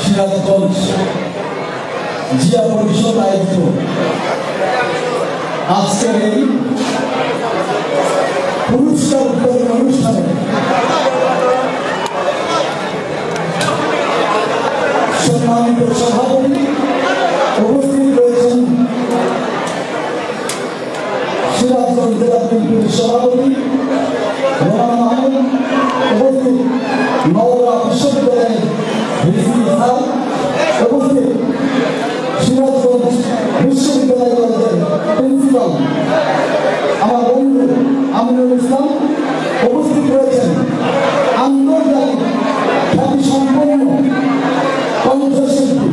সিরাজগঞ্জ জিয়া পরিষদ আয়োজিত আজকের এই পুরস্কার বিতরণ অনুষ্ঠানে সম্মানিত সভাপতি উপস্থিত রয়েছেন সিরাজগঞ্জ জেলা বিএনপির সভাপতি উপস্থিত নওগাঁ বিশ্ববিদ্যালয়ের ভিসি স্যার, উপস্থিত সিরাজগঞ্জ বিশ্ববিদ্যালয় কলেজের প্রিন্সিপাল আমার বন্ধু আমিনুল ইসলাম, উপস্থিত রয়েছেন আন্তর্জাতিক খ্যাতিসম্পন্ন কণ্ঠশিল্পী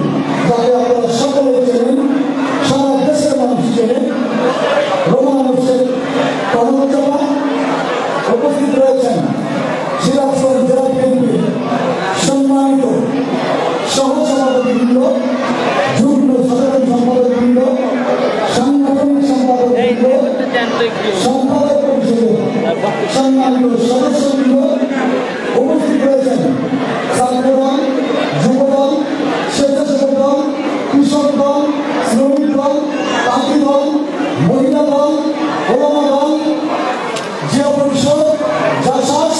যাকে আপনারা সকলে চেনেন, সারা দেশের মানুষ চেনেন, রোমান হোসেন কনকচাপা। উপস্থিত রয়েছেন সিরাজগঞ্জ জেলা বিএনপির সম্মানিত সহসভাপতিবৃন্দ, যুগ্ম সাধারণ সম্পাদকবৃন্দ, সাংগঠনিক সম্পাদকবৃন্দ, সম্পাদক পরিষদের সম্মানিত সদস্যবৃন্দ। উপস্থিত রয়েছেন ছাত্রদল, যুবদল, স্বেচ্ছাসেবক দল, কৃষক দল, শ্রমিক দল, তাঁতি দল, মহিলা দল, ওলামা দল, জিয়া পরিষদ, জাসাস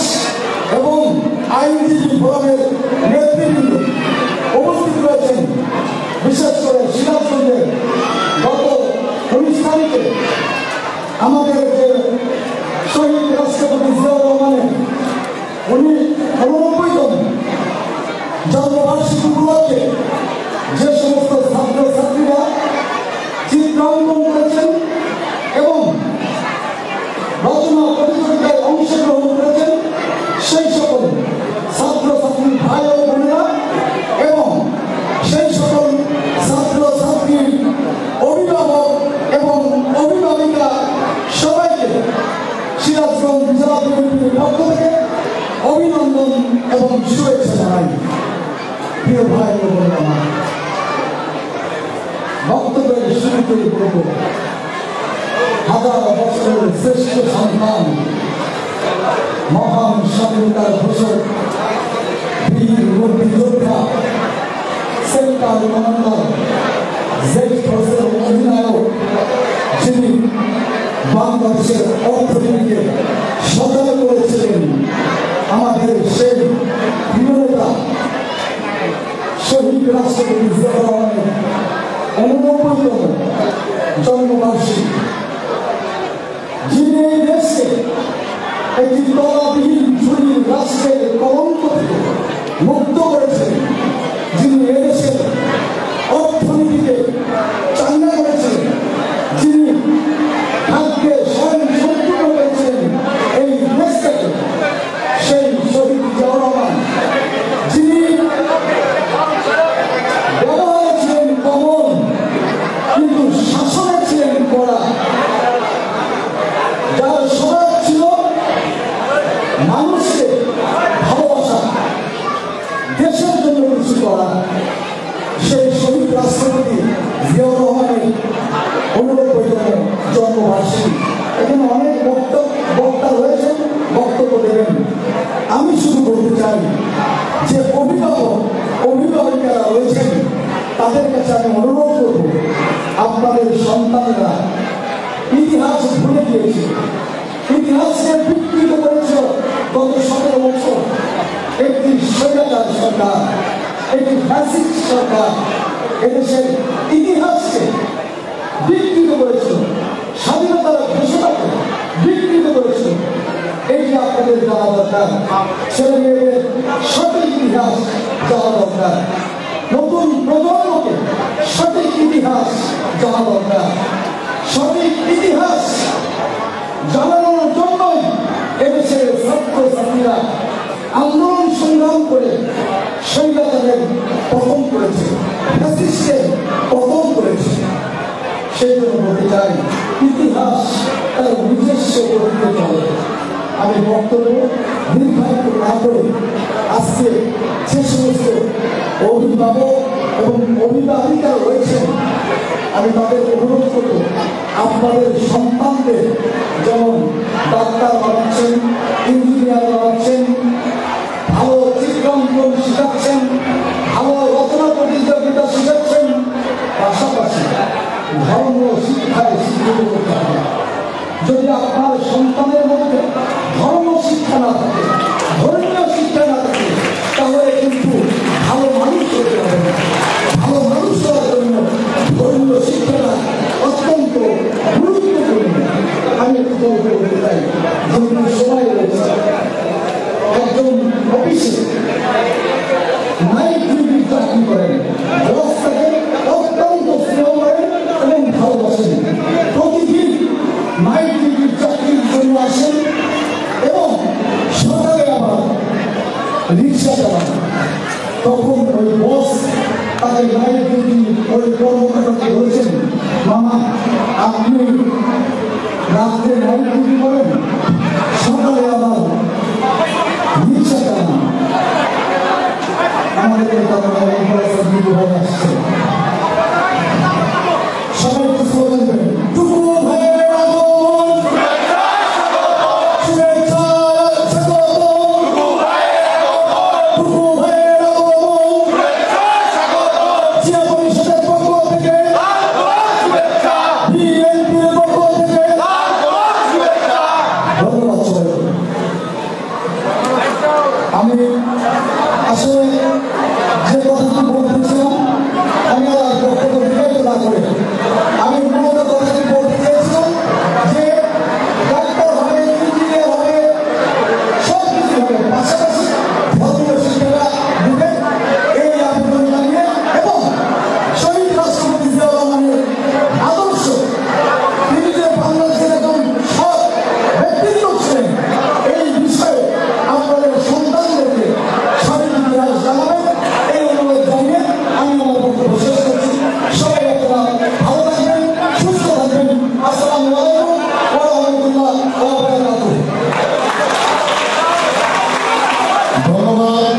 এবং আইনজীবী ফোরামের নেতৃবৃন্দ। উপস্থিত রয়েছেন বিশেষ করে সিরাজগঞ্জের গত 19 তারিখে আমাদের যে শহীদ রাষ্ট্রপতি জিয়াউর রহমানের 89তম জন্মবার্ষিকী উপলক্ষে যে সমস্ত ছাত্রছাত্রীরা চিত্রাঙ্কন করেছেন এবং রচনা প্রতিযোগিতায় অংশগ্রহণ করেছেন, সেই সকল ছাত্রছাত্রী ভাই ও বোনেরা এবং সেই সকল ছাত্রছাত্রীর অভিভাবক এবং অভিভাবিকা সবাইকে সিরাজগঞ্জ জেলা বিএনপির পক্ষ থেকে অভিনন্দন এবং শুভেচ্ছা জানাই। প্রিয় ভাই ও বোনেরা, বক্তব্যের শুরুতেই বলব, হাজার বছরের শ্রেষ্ঠ সন্তান, মহান স্বাধীনতার ঘোষক, বীর মুক্তিযোদ্ধা, সেন্টার কমান্ডার, জ্যেষ্ঠ অধিনায়ক, যিনি বাংলাদেশের অর্থনীতিকে সচল করেছিলেন, আমাদের সেই প্রিয়নেতা শহীদ রাষ্ট্রপতি জিয়াউর রহমানের 89তম জন্মবার্ষিকী, যিনি এই দেশকে একটি তলাবিহীন ঝুড়ির রাষ্ট্রের কলঙ্ক থেকে মুক্ত করেছেন, যিনি এদেশের অর্থনীতিকে চাঙ্গা করেছেন, যিনি খাদ্যে স্বয়ং সম্পূর্ণ করেছেন এই দেশটাকে, সেই শহীদ জিয়াউর রহমান, যিনি ব্যবহারে ছিলেন কমল কিন্তু শাসনে ছিলেন কড়া, যার স্বভাব ছিল মানুষকে ভালোবাসা, দেশের জন্য কিছু করা, সেই শহীদ রাষ্ট্রপতি জিয়াউর রহমানের 89তম জন্মবার্ষিকী। এখানে অনেক বক্তা রয়েছেন, বক্তব্য দেবেন। আমি শুধু বলতে চাই যে অভিভাবিকারা রয়েছেন, তাদের কাছে আমি অনুরোধ করব, আপনাদের সন্তানরা ইতিহাস ভুলে গিয়েছে, ইতিহাসকে বিকৃত করেছিল গত 17 বছর একটি স্বৈরাচার সরকার, একটি ফ্যাসিস্ট সরকার এদেশের ইতিহাসকে বিকৃত করেছিল, স্বাধীনতার ঘোষণাকে বিকৃত করেছিল। এইটি আপনাদের জানা দরকার, ছেলে মেয়েদের সঠিক ইতিহাস জানা দরকার, নতুন প্রজন্মকে সঠিক ইতিহাস জানা দরকার। সঠিক ইতিহাস জানানোর জন্যই এদেশের ছাত্রছাত্রীরা আন্দোলন সংগ্রাম করে স্বৈরাচারের পতন করেছে, ফ্যাসিস্টের পতন করেছে। সেই জন্য বলতে চাই, ইতিহাস তার নিজস্ব গতিতে চলে। আমি বক্তব্য দীর্ঘায়িত না করে আজকে যে সমস্ত অভিভাবক এবং অভিভাবিকা রয়েছেন, আমি তাদের অনুরোধ করব, আপনাদের সন্তানদের যেমন ডাক্তার বানাচ্ছেন, ইঞ্জিনিয়ার বানাচ্ছেন, রিক্সা চালান, তখন ওই বস তাদের গায়ে যদি ওই কর্মকর্তাকে বলছেন, মামা আপনি রাত্রে নাইট ডিউটি করেন, সকালে আবার রিক্সা চালান। আমাদের আসছে সবাই একটু স্লোগান দেবেন, টুকু ভাইয়ের আগমন, শুভেচ্ছা স্বাগত, টুকু ভাইয়ের আগমন, জিয়া পরিষদের পক্ষ থেকে, বিএনপির পক্ষ থেকে ধন্যবাদ সবাইকে। আমি আসলে যে কথাটি বলতেছিলাম, আমি আর বক্তব্য বিকাশ না করে আমি মূলত কথাটি বলতে চেয়েছিলাম যে ডাক্তার হবে, ইঞ্জিনিয়ার হবে, সব কিছু হবে, পাশাপাশি ধর্মীয় শিক্ষাটা দিবেন এই আবেদন জানিয়ে এবং শহীদ রাষ্ট্রপতি জিয়াউর রহমানের আদর্শ, তিনি যে বাংলাদেশের একজন সৎ ব্যক্তিত্ব ছিলেন, এই বিষয়ে আপনাদের সন্তানদেরকে সঠিক ইতিহাস জানাবেন, এই অনুরোধ জানিয়ে আমি আমার বক্তব্য শেষ করছি। সবাই আপনারা ভালো থাকবেন, সুস্থ থাকবেন। আসসালামু আলাইকুম ওয়া রাহমাতুল্লাহ ওয়া বারাকাতুহু। ধন্যবাদ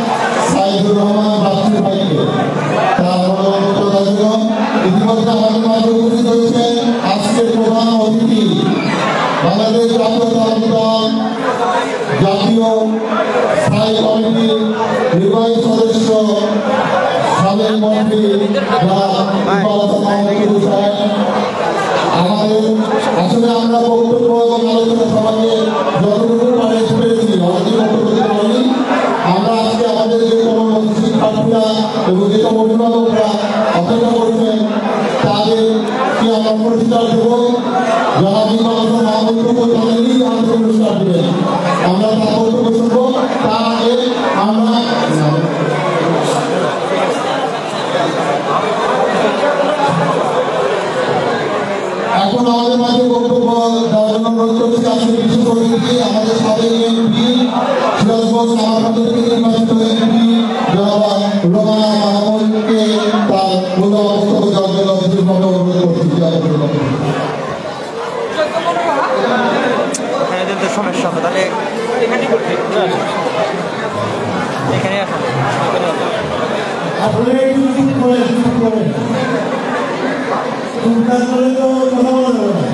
সাইদুর রহমান বাচ্চু ভাইকে তার বক্তব্যের জন্য। ইতিমধ্যে আমাদের মাঝে উপস্থিত হয়েছেন আজকের প্রধান অতিথি, বাংলাদেশ জাতীয়তাবাদী দল জাতীয় স্থায়ী কমিটির নির্বাহী সদস্য সাবেক মন্ত্রী আমাদের আসলে আমরা বক্তব্য এবং আলোচনা সভাকে যতটুকু পেরেছি, অনেকেই বক্তব্য দিতে পারিনি। আমরা আজকে আমাদের যে কোনো শিক্ষার্থীরা এবং যে সব অভিভাবকরা অপেক্ষা করছেন তাদেরকে আমরা পুরস্কার দেব, যারা বিগত মহামন্ত্রী তাদেরই আমাদের পুরস্কার দেবেন। আমরা তার বক্তব্য শুনবো, তার আগে আমরা এখন আমাদের মাঝে বক্তব্য দেওয়ার জন্য অনুরোধ করছি আজকে বিশেষ অতিথি আমাদের সাবেক এমপি সিরাজগঞ্জ মহানগর থেকে নির্বাচিত এমপি জনাব রোমানা মাহমুদকে তার মূল্যবান বক্তব্য দেওয়ার জন্য বিশেষভাবে অনুরোধ করছি। সমস্যা হবে তাহলে এখানে করতে এখানে আসুন। আপনি একটু চুপ করেন, চিন্তা করে তো কথা বলা যাবে না।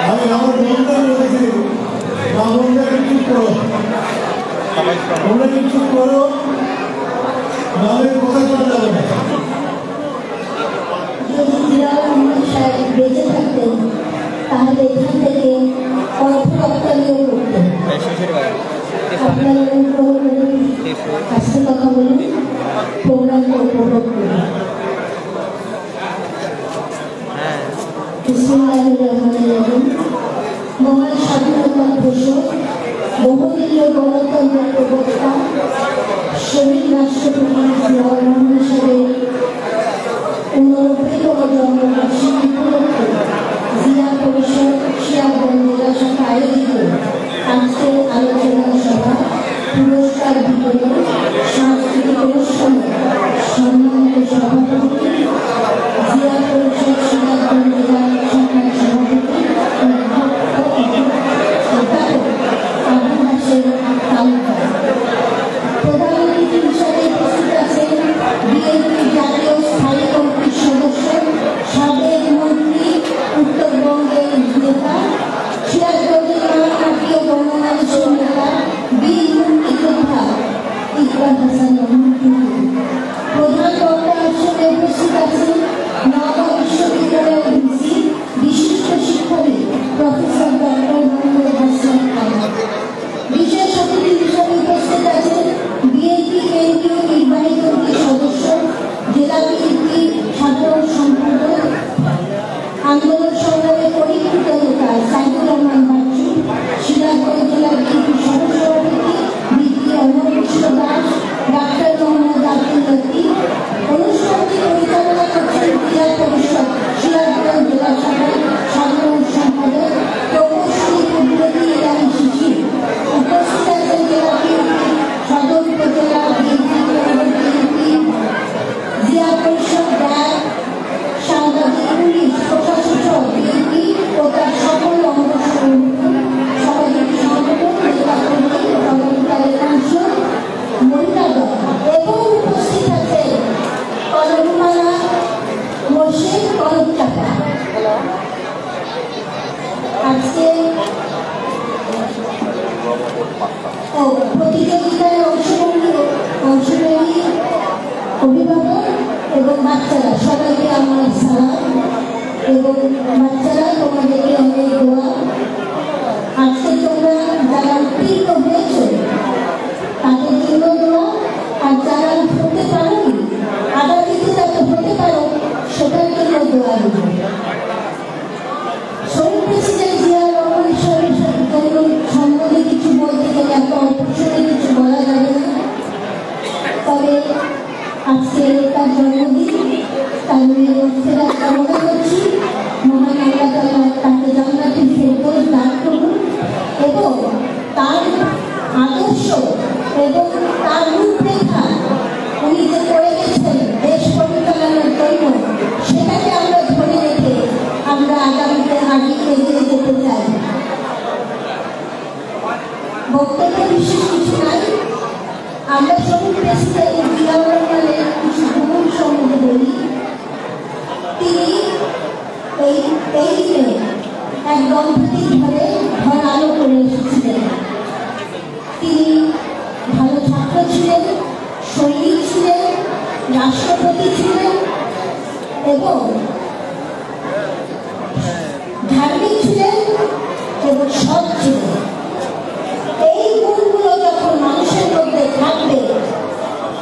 আমি আমার বন্ধুটা বলেছি, বন্ধুটাকে চুপ করো, তোমরা কি চুপ করো, নাহলে কথা বলা যাবে না। যদি জিয়াউর রহমান সাহেব বেঁচে থাকতেন তাহলে এখান থেকে অর্থ রপ্তানিও করতেন। আপনারা অনুগ্রহ করে আজকে কথা বলুন, প্রোগ্রামটা উপভোগ করুন। বিসমিল্লাহির রহমানির রহিম। মহান স্বাধীনতার ঘোষক, বহুদলীয় গণতন্ত্রের প্রবক্তা, শহীদ রাষ্ট্রপতি জিয়াউর রহমান সাহেবের 89তম জন্মবার্ষিকী উপলক্ষে জিয়া পরিষদ শিয়াগঞ্জ জেলা শাখা আয়োজিত আজকের আলোচনা সভা, পুরস্কার বিতরণ, সাংস্কৃতিক অনুষ্ঠানে সম্মানিত সভাপতি, জিয়া পরিষদ শিয়াগঞ্জ জেলা শাখার সভাপতি অধ্যাপক আবু হাশেম তালুকদার। প্রধান অতিথি হিসেবে উপস্থিত আছেন বিএনপি জাতীয় স্থায়ী কমিটির সদস্য, সাবেক মন্ত্রী, উত্তরবঙ্গের নেতা, সিরাজগঞ্জের মহানাটীয় গণমানুষের নেতা, বীর মুক্তিযোদ্ধা ইকবাল হাসান। প্রধান বক্তা হিসেবে আজকে প্রতিযোগিতায় অংশগ্রহী অভিভাবক এবং বাচ্চারা সবাইকে আমার সালাম এবং বাচ্চারা তোমাদেরকে অনেক দোয়া। আজকে তোমরা যারা উত্তীর্ণ হয়েছ তাদের জন্য দোয়া, আর যারা হতে পারোনি আগামীতে যাতে হতে পারো সেটার জন্য দোয়া। শহীদ প্রেসিডেন্ট জিয়া রহমান সম্বন্ধে কিছু বলতে গেলে একটা অপশনে কিছু বলা যাবে না, তবে আজকে তার জন্মদিন, তার মেয়েরা কামনা করছি মহান আল্লাহ তাআলা তাকে জান্নাতুল ফেরদৌস দান করুন এবং তার আদর্শ এবং তার রূপরেখা উনি যে করে গেছেন দেশ পরিচালনার জন্য সেটাকে আমরা ধরে রেখে আমরা আগামীতে এগিয়ে যেতে চাই। বক্তব্য বিশেষ কিছু নাই, আমরা শহীদ প্রেসিডেন্ট জিয়াউর রহমানের কিছু ভ্রমণ সম্বন্ধে বলি। তিনি এই দিনে এক দম্পতির ঘরে ঘর আলো করে এসেছিলেন। তিনি ভালো ছাত্র ছিলেন, সৈনিক ছিলেন, রাষ্ট্রপতি ছিলেন এবং ধার্মিক ছিলেন এবং সৎ ছিলেন। এই গুণগুলো যখন মানুষের মধ্যে থাকবে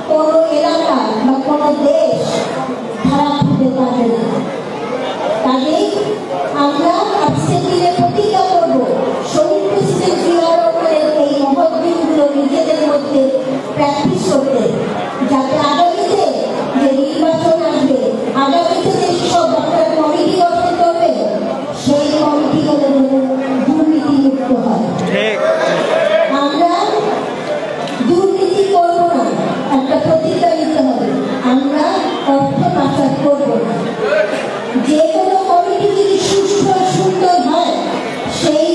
কোনো এলাকা বা কোনো দেশ খারাপ হতে পারবে না। কাজেই আমরা আজকের দিনে প্রতিজ্ঞা করব শহীদ প্রেসিডেন্ট জিয়াউর রহমানের এই মহৎ দিনগুলো নিজেদের মধ্যে প্র্যাকটিস করতে, যাতে আগামীতে যে নির্বাচন আসবে, আগামীতে যে সব একটা কমিটি গঠন করবে সেই কমিটিগুলো দুর্নীতি মুক্ত হয়। আমরা দুর্নীতি করব না, একটা প্রতিজ্ঞা নিতে হবে, আমরা অর্থ পাচার করব না। যে কোনো কমিটি যদি সুস্থ সুন্দর হয় সেই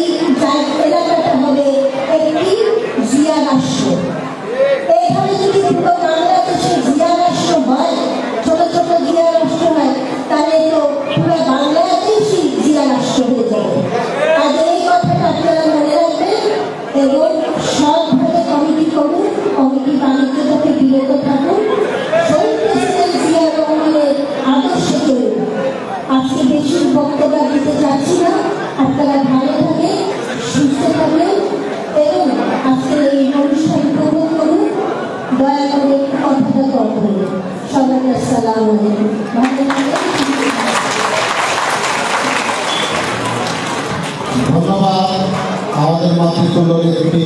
এলাকাটা হবে একটি জিয়া রাষ্ট্র। এখানে যদি পুরো বাংলাদেশে জিয়া রাষ্ট্র হয়, ছোট ছোট জিয়া রাষ্ট্র হয়, তাহলে তো পুরো বাংলাদেশই জিয়া রাষ্ট্র হয়ে যাবে। আর এই কথাটা আপনারা মনে রাখবেন এবং সৎভাবে কমিটি করুন, কমিটি বাণিজ্য থেকে বিরত থাকুন, শহীদ প্রেসিডেন্ট জিয়াউর রহমানের আদর্শে চলুন। আজকে বেশি বক্তব্য দিতে চাচ্ছি না, আপনারা ভালো থাকেন, সুস্থ থাকবেন এবং আজকে এই অনুষ্ঠান উপভোগ করুন। দয়া করে কথাটা কম করুন। সবাইকে আসসালামু আলাইকুম। ধন্যবাদ আমাদের মাতৃতুল্যকে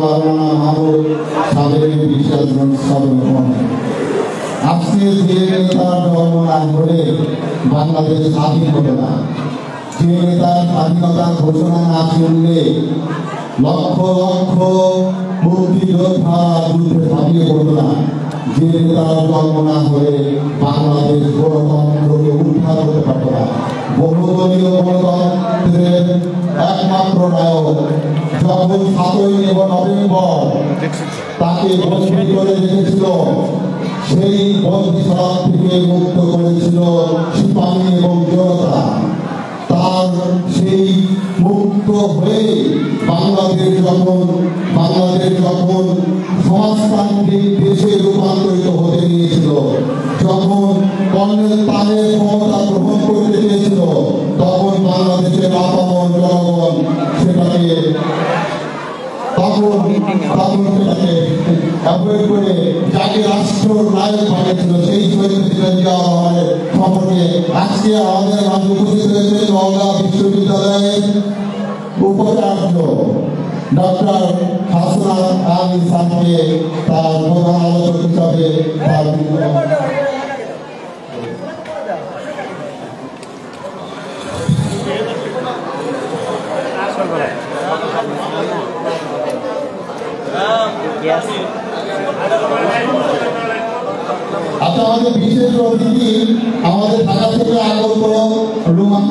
মাওলানা মাহমুদ সাবেক বিশাল আজকে যে নেতার জন্ম না হলে বাংলাদেশ স্বাধীন হতো না, যে নেতার স্বাধীনতার ঘোষণা না শুনলে লক্ষ লক্ষ মুক্তিযোদ্ধা যুদ্ধে ঝাঁপিয়ে পড়তো না, যে নেতার জন্ম না হলে বাংলাদেশ গণতন্ত্রকে উদ্ধার করতে পারত না। বহুদলীয় গণতন্ত্রের একমাত্র নায়ক যখন 7ই নভেম্বর তাকে বন্দী করে রেখেছিল, সেই বন্দিশালা থেকে মুক্ত করেছিল সিপাহী এবং জনতা। তার সেই মুক্ত হয়ে বাংলাদেশ যখন সমাজতান্ত্রিক দেশে রূপান্তরিত হতে গিয়েছিল, যখন কর্নেল তাহের ক্ষমতা গ্রহণ করতে চেয়েছিল, তখন বাংলাদেশের আপামর জনগণ সেটাকে যাকে রাষ্ট্র নায়ক বানিয়েছিল সেই শহীদ প্রেসিডেন্ট জিয়াউর রহমানের সম্পর্কে আজকে আমাদের মাঝে উপস্থিত হয়েছে নওগাঁ বিশ্ববিদ্যালয়ের উপাচার্য ডক্টর হাসনাত আলী সাহেবকে তার প্রধান আলোচক হিসাবে আচ্ছা, আমাদের বিশেষ অতিথি আমাদের ঢাকা থেকে আগত রুমান।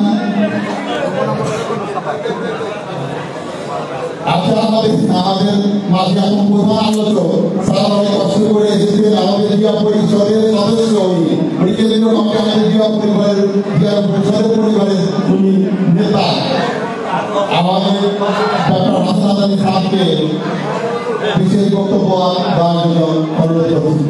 আচ্ছা, আমাদের মাঝে এখন প্রধান আলোচক স্যার অনেক কষ্ট করে এসেছেন, আমাদের জিয়া পরিষদের সদস্য উনি কেন্দ্রীয় আমাদের জিয়া পরিষদের পরিবারের উনি নেতা। আমাদের ডক্টর হাসান আলী খানকে বিশেষ বক্তব্য দেওয়ার জন্য অনুরোধ করছি।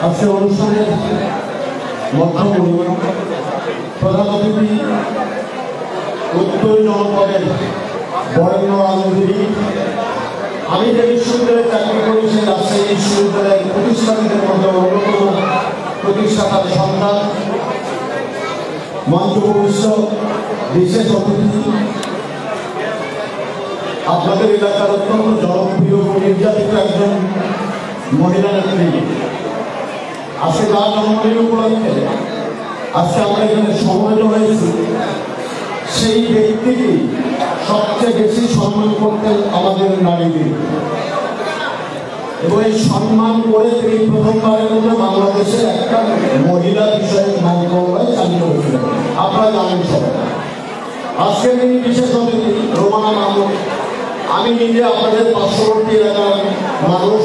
আজকে অনুষ্ঠানের মধ্যমণি প্রধান অতিথি উত্তর জনপদের বরেণ্য রাজনীতিবিদ, আমি যে বিশ্ববিদ্যালয়ে চাকরি করি সেই রাজশাহী বিশ্ববিদ্যালয়ের প্রতিষ্ঠাতাদের মধ্যে অন্যতম প্রতিষ্ঠাতার সন্তান, মঞ্চভূমিষ্ঠ বিশেষ অতিথি, আপনাদের এলাকার অত্যন্ত জনপ্রিয় ও নির্যাতিত একজন মহিলা নেত্রী, আজকে তার জন্মদিন উপলক্ষে আজকে আমরা এখানে সমবেত হয়েছি। সেই ব্যক্তিকে সবচেয়ে বেশি সম্মান করতেন আমাদের নারীদের, এবং এই সম্মান করে তিনি প্রথমবারের মধ্যে বাংলাদেশের একটা মহিলা বিষয়ক মন্ত্রণালয় চালু করেছিলেন। আপনারা জানেন সবাই। আজকে তিনি বিশেষ অতিথি রোমানা মাহমুদ। আমি নিজে আপনাদের পার্শ্ববর্তী এলাকার মানুষ,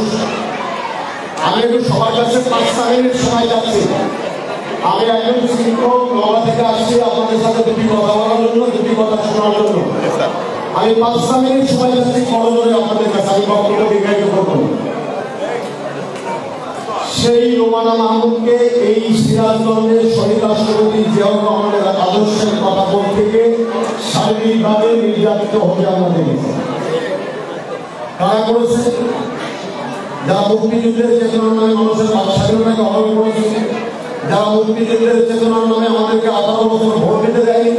আমি একটু সবার কাছে 5 মিনিট সময় যাচ্ছি। আমি একজন শিক্ষক, নওগাঁ থেকে আসছি আপনাদের সাথে দুটি কথা বলার জন্য, দুটি কথা শোনার জন্য। আমি 5 মিনিট সময় যাচ্ছি করজোরে আপনাদের কাছে। আমি বক্তব্য দীর্ঘায়িত করব। সেই রোমানা মাহমুদকে এই সিরাজগঞ্জের শহীদ রাষ্ট্রপতি জিয়াউর রহমানের আদর্শের কথা বলতে গিয়ে শারীরিকভাবে নির্যাতিত হতে আমরা দেখেছি। কারা করেছে? যারা মুক্তিযুদ্ধের চেতনার নামে মানুষের স্বাধীনতাকে হরণ করেছে, যারা মুক্তিযুদ্ধের চেতনার নামে আমাদেরকে 18 বছর ভোট দিতে দেয়নি,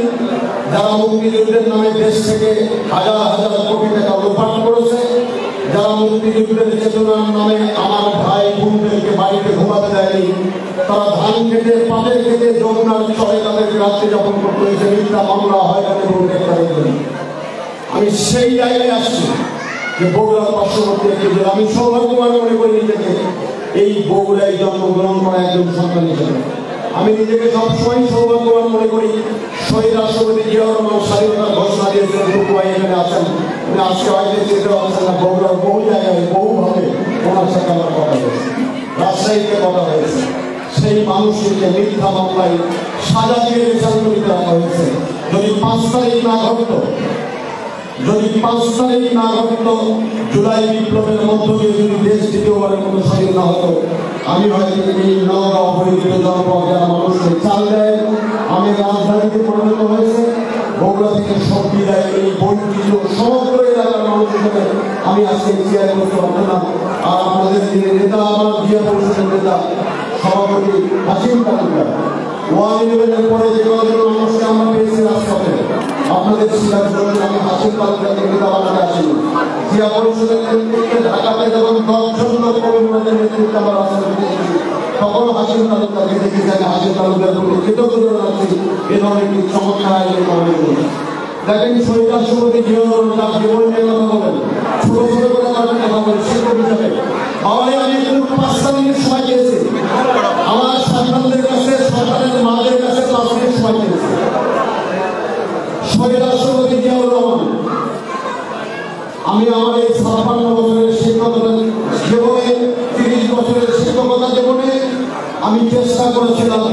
যারা মুক্তিযুদ্ধের নামে দেশ থেকে হাজার হাজার কোটি টাকা লোপাট করেছে, যারা মুক্তিযুদ্ধের চেতনার নামে আমার ভাই বোনদেরকে বাড়িতে ঘুমাতে দেয়নি, তারা ধান খেতে পাটের খেতে যমুনার চরে তাদেরকে রাত্রি যাপন করতে হয়েছে মিথ্যা মামলা হয়রানি এবং গ্রেফতারের জন্য। আমি সেই জায়গায় আসছি যে বগুড়ার পার্শ্ববর্তী একটি জেলা। আমি সৌভাগ্যবান মনে করি নিজেকে এই বগুড়ায় জন্মগ্রহণ করা একজন সন্তান হিসেবে। আমি নিজেকে সবসময় সৌভাগ্যবান মনে করি। শহীদ রাষ্ট্রপতি জিয়াউর রহমান স্বাধীনতার ঘোষণা দিয়েছিলেন, টুকুভাই এখানে আছেন, উনি আজকে হয়তো যেতে পারছেন না। বগুড়ার বহু জায়গায় বহুভাবে ওনার সাথে আমার কথা হয়েছে, রাজশাহীতে কথা হয়েছে। সেই মানুষটিকে মিথ্যা মামলায় সাজা দিয়ে বিচারপতি রাখা হয়েছে। যদি 5 তারিখ না ঘটত, জুলাই বিপ্লবের মধ্য দিয়ে যদি দেশ দ্বিতীয়বারের মতো স্বাধীন না হতো, আমি হয়তো এই নওগাঁ অবহেলিত জনপদ যারা মানুষকে চাল দেয়, আমি রাজধানীতে পরিণত হয়েছে, বগুড়া থেকে শক্তি দেয়, এই বৈচিত্র্য সমগ্র এলাকার মানুষ হিসেবে আমি আজকে চেয়ারে বসতে পারতাম না। আর আপনাদের যে নেতা, আমার জিয়া পরিষদের নেতা সভাপতি হাসিম তালুকদার, 1/11-এর পরে যে কয়েকজন মানুষকে আমরা পেয়েছি রাজপথে, আপনাদের সিদ্ধান্ত আমি হাসিম তালুকদারকে নেতা বানাতে আসিনি। জিয়া পরিষদের নেতৃত্বে ঢাকাতে যখন 10 জন লোক কমিউনিটির নেতৃত্বে আমরা রাজপথে পেয়েছি, তখন হাসিম তালুকদারকে দেখি জানি হাসিম তালুকদার প্রতি কৃতজ্ঞতা জানাচ্ছি এই ধরনের একটি চমৎকার আয়োজন করার জন্য। দেখেন শহীদ রাষ্ট্রপতি জিয়াউর রহমান তার জীবন নিয়ে কথা বলেন, ছোট ছোট করে তাদের কথা বলেন শিক্ষক হিসাবে। আমাদের আমি একটু 5 মিনিট সময় দিয়েছি, আমার সন্তানদের কাছে, সন্তানের মাদের কাছে 5 মিনিট সময় দিয়েছি। শহীদ রাষ্ট্রপতি জিয়াউর রহমান, আমি আমার এই 56 বছরের শিক্ষকতা জীবনে, 30 বছরের শিক্ষকতা জীবনে আমি চেষ্টা করেছিলাম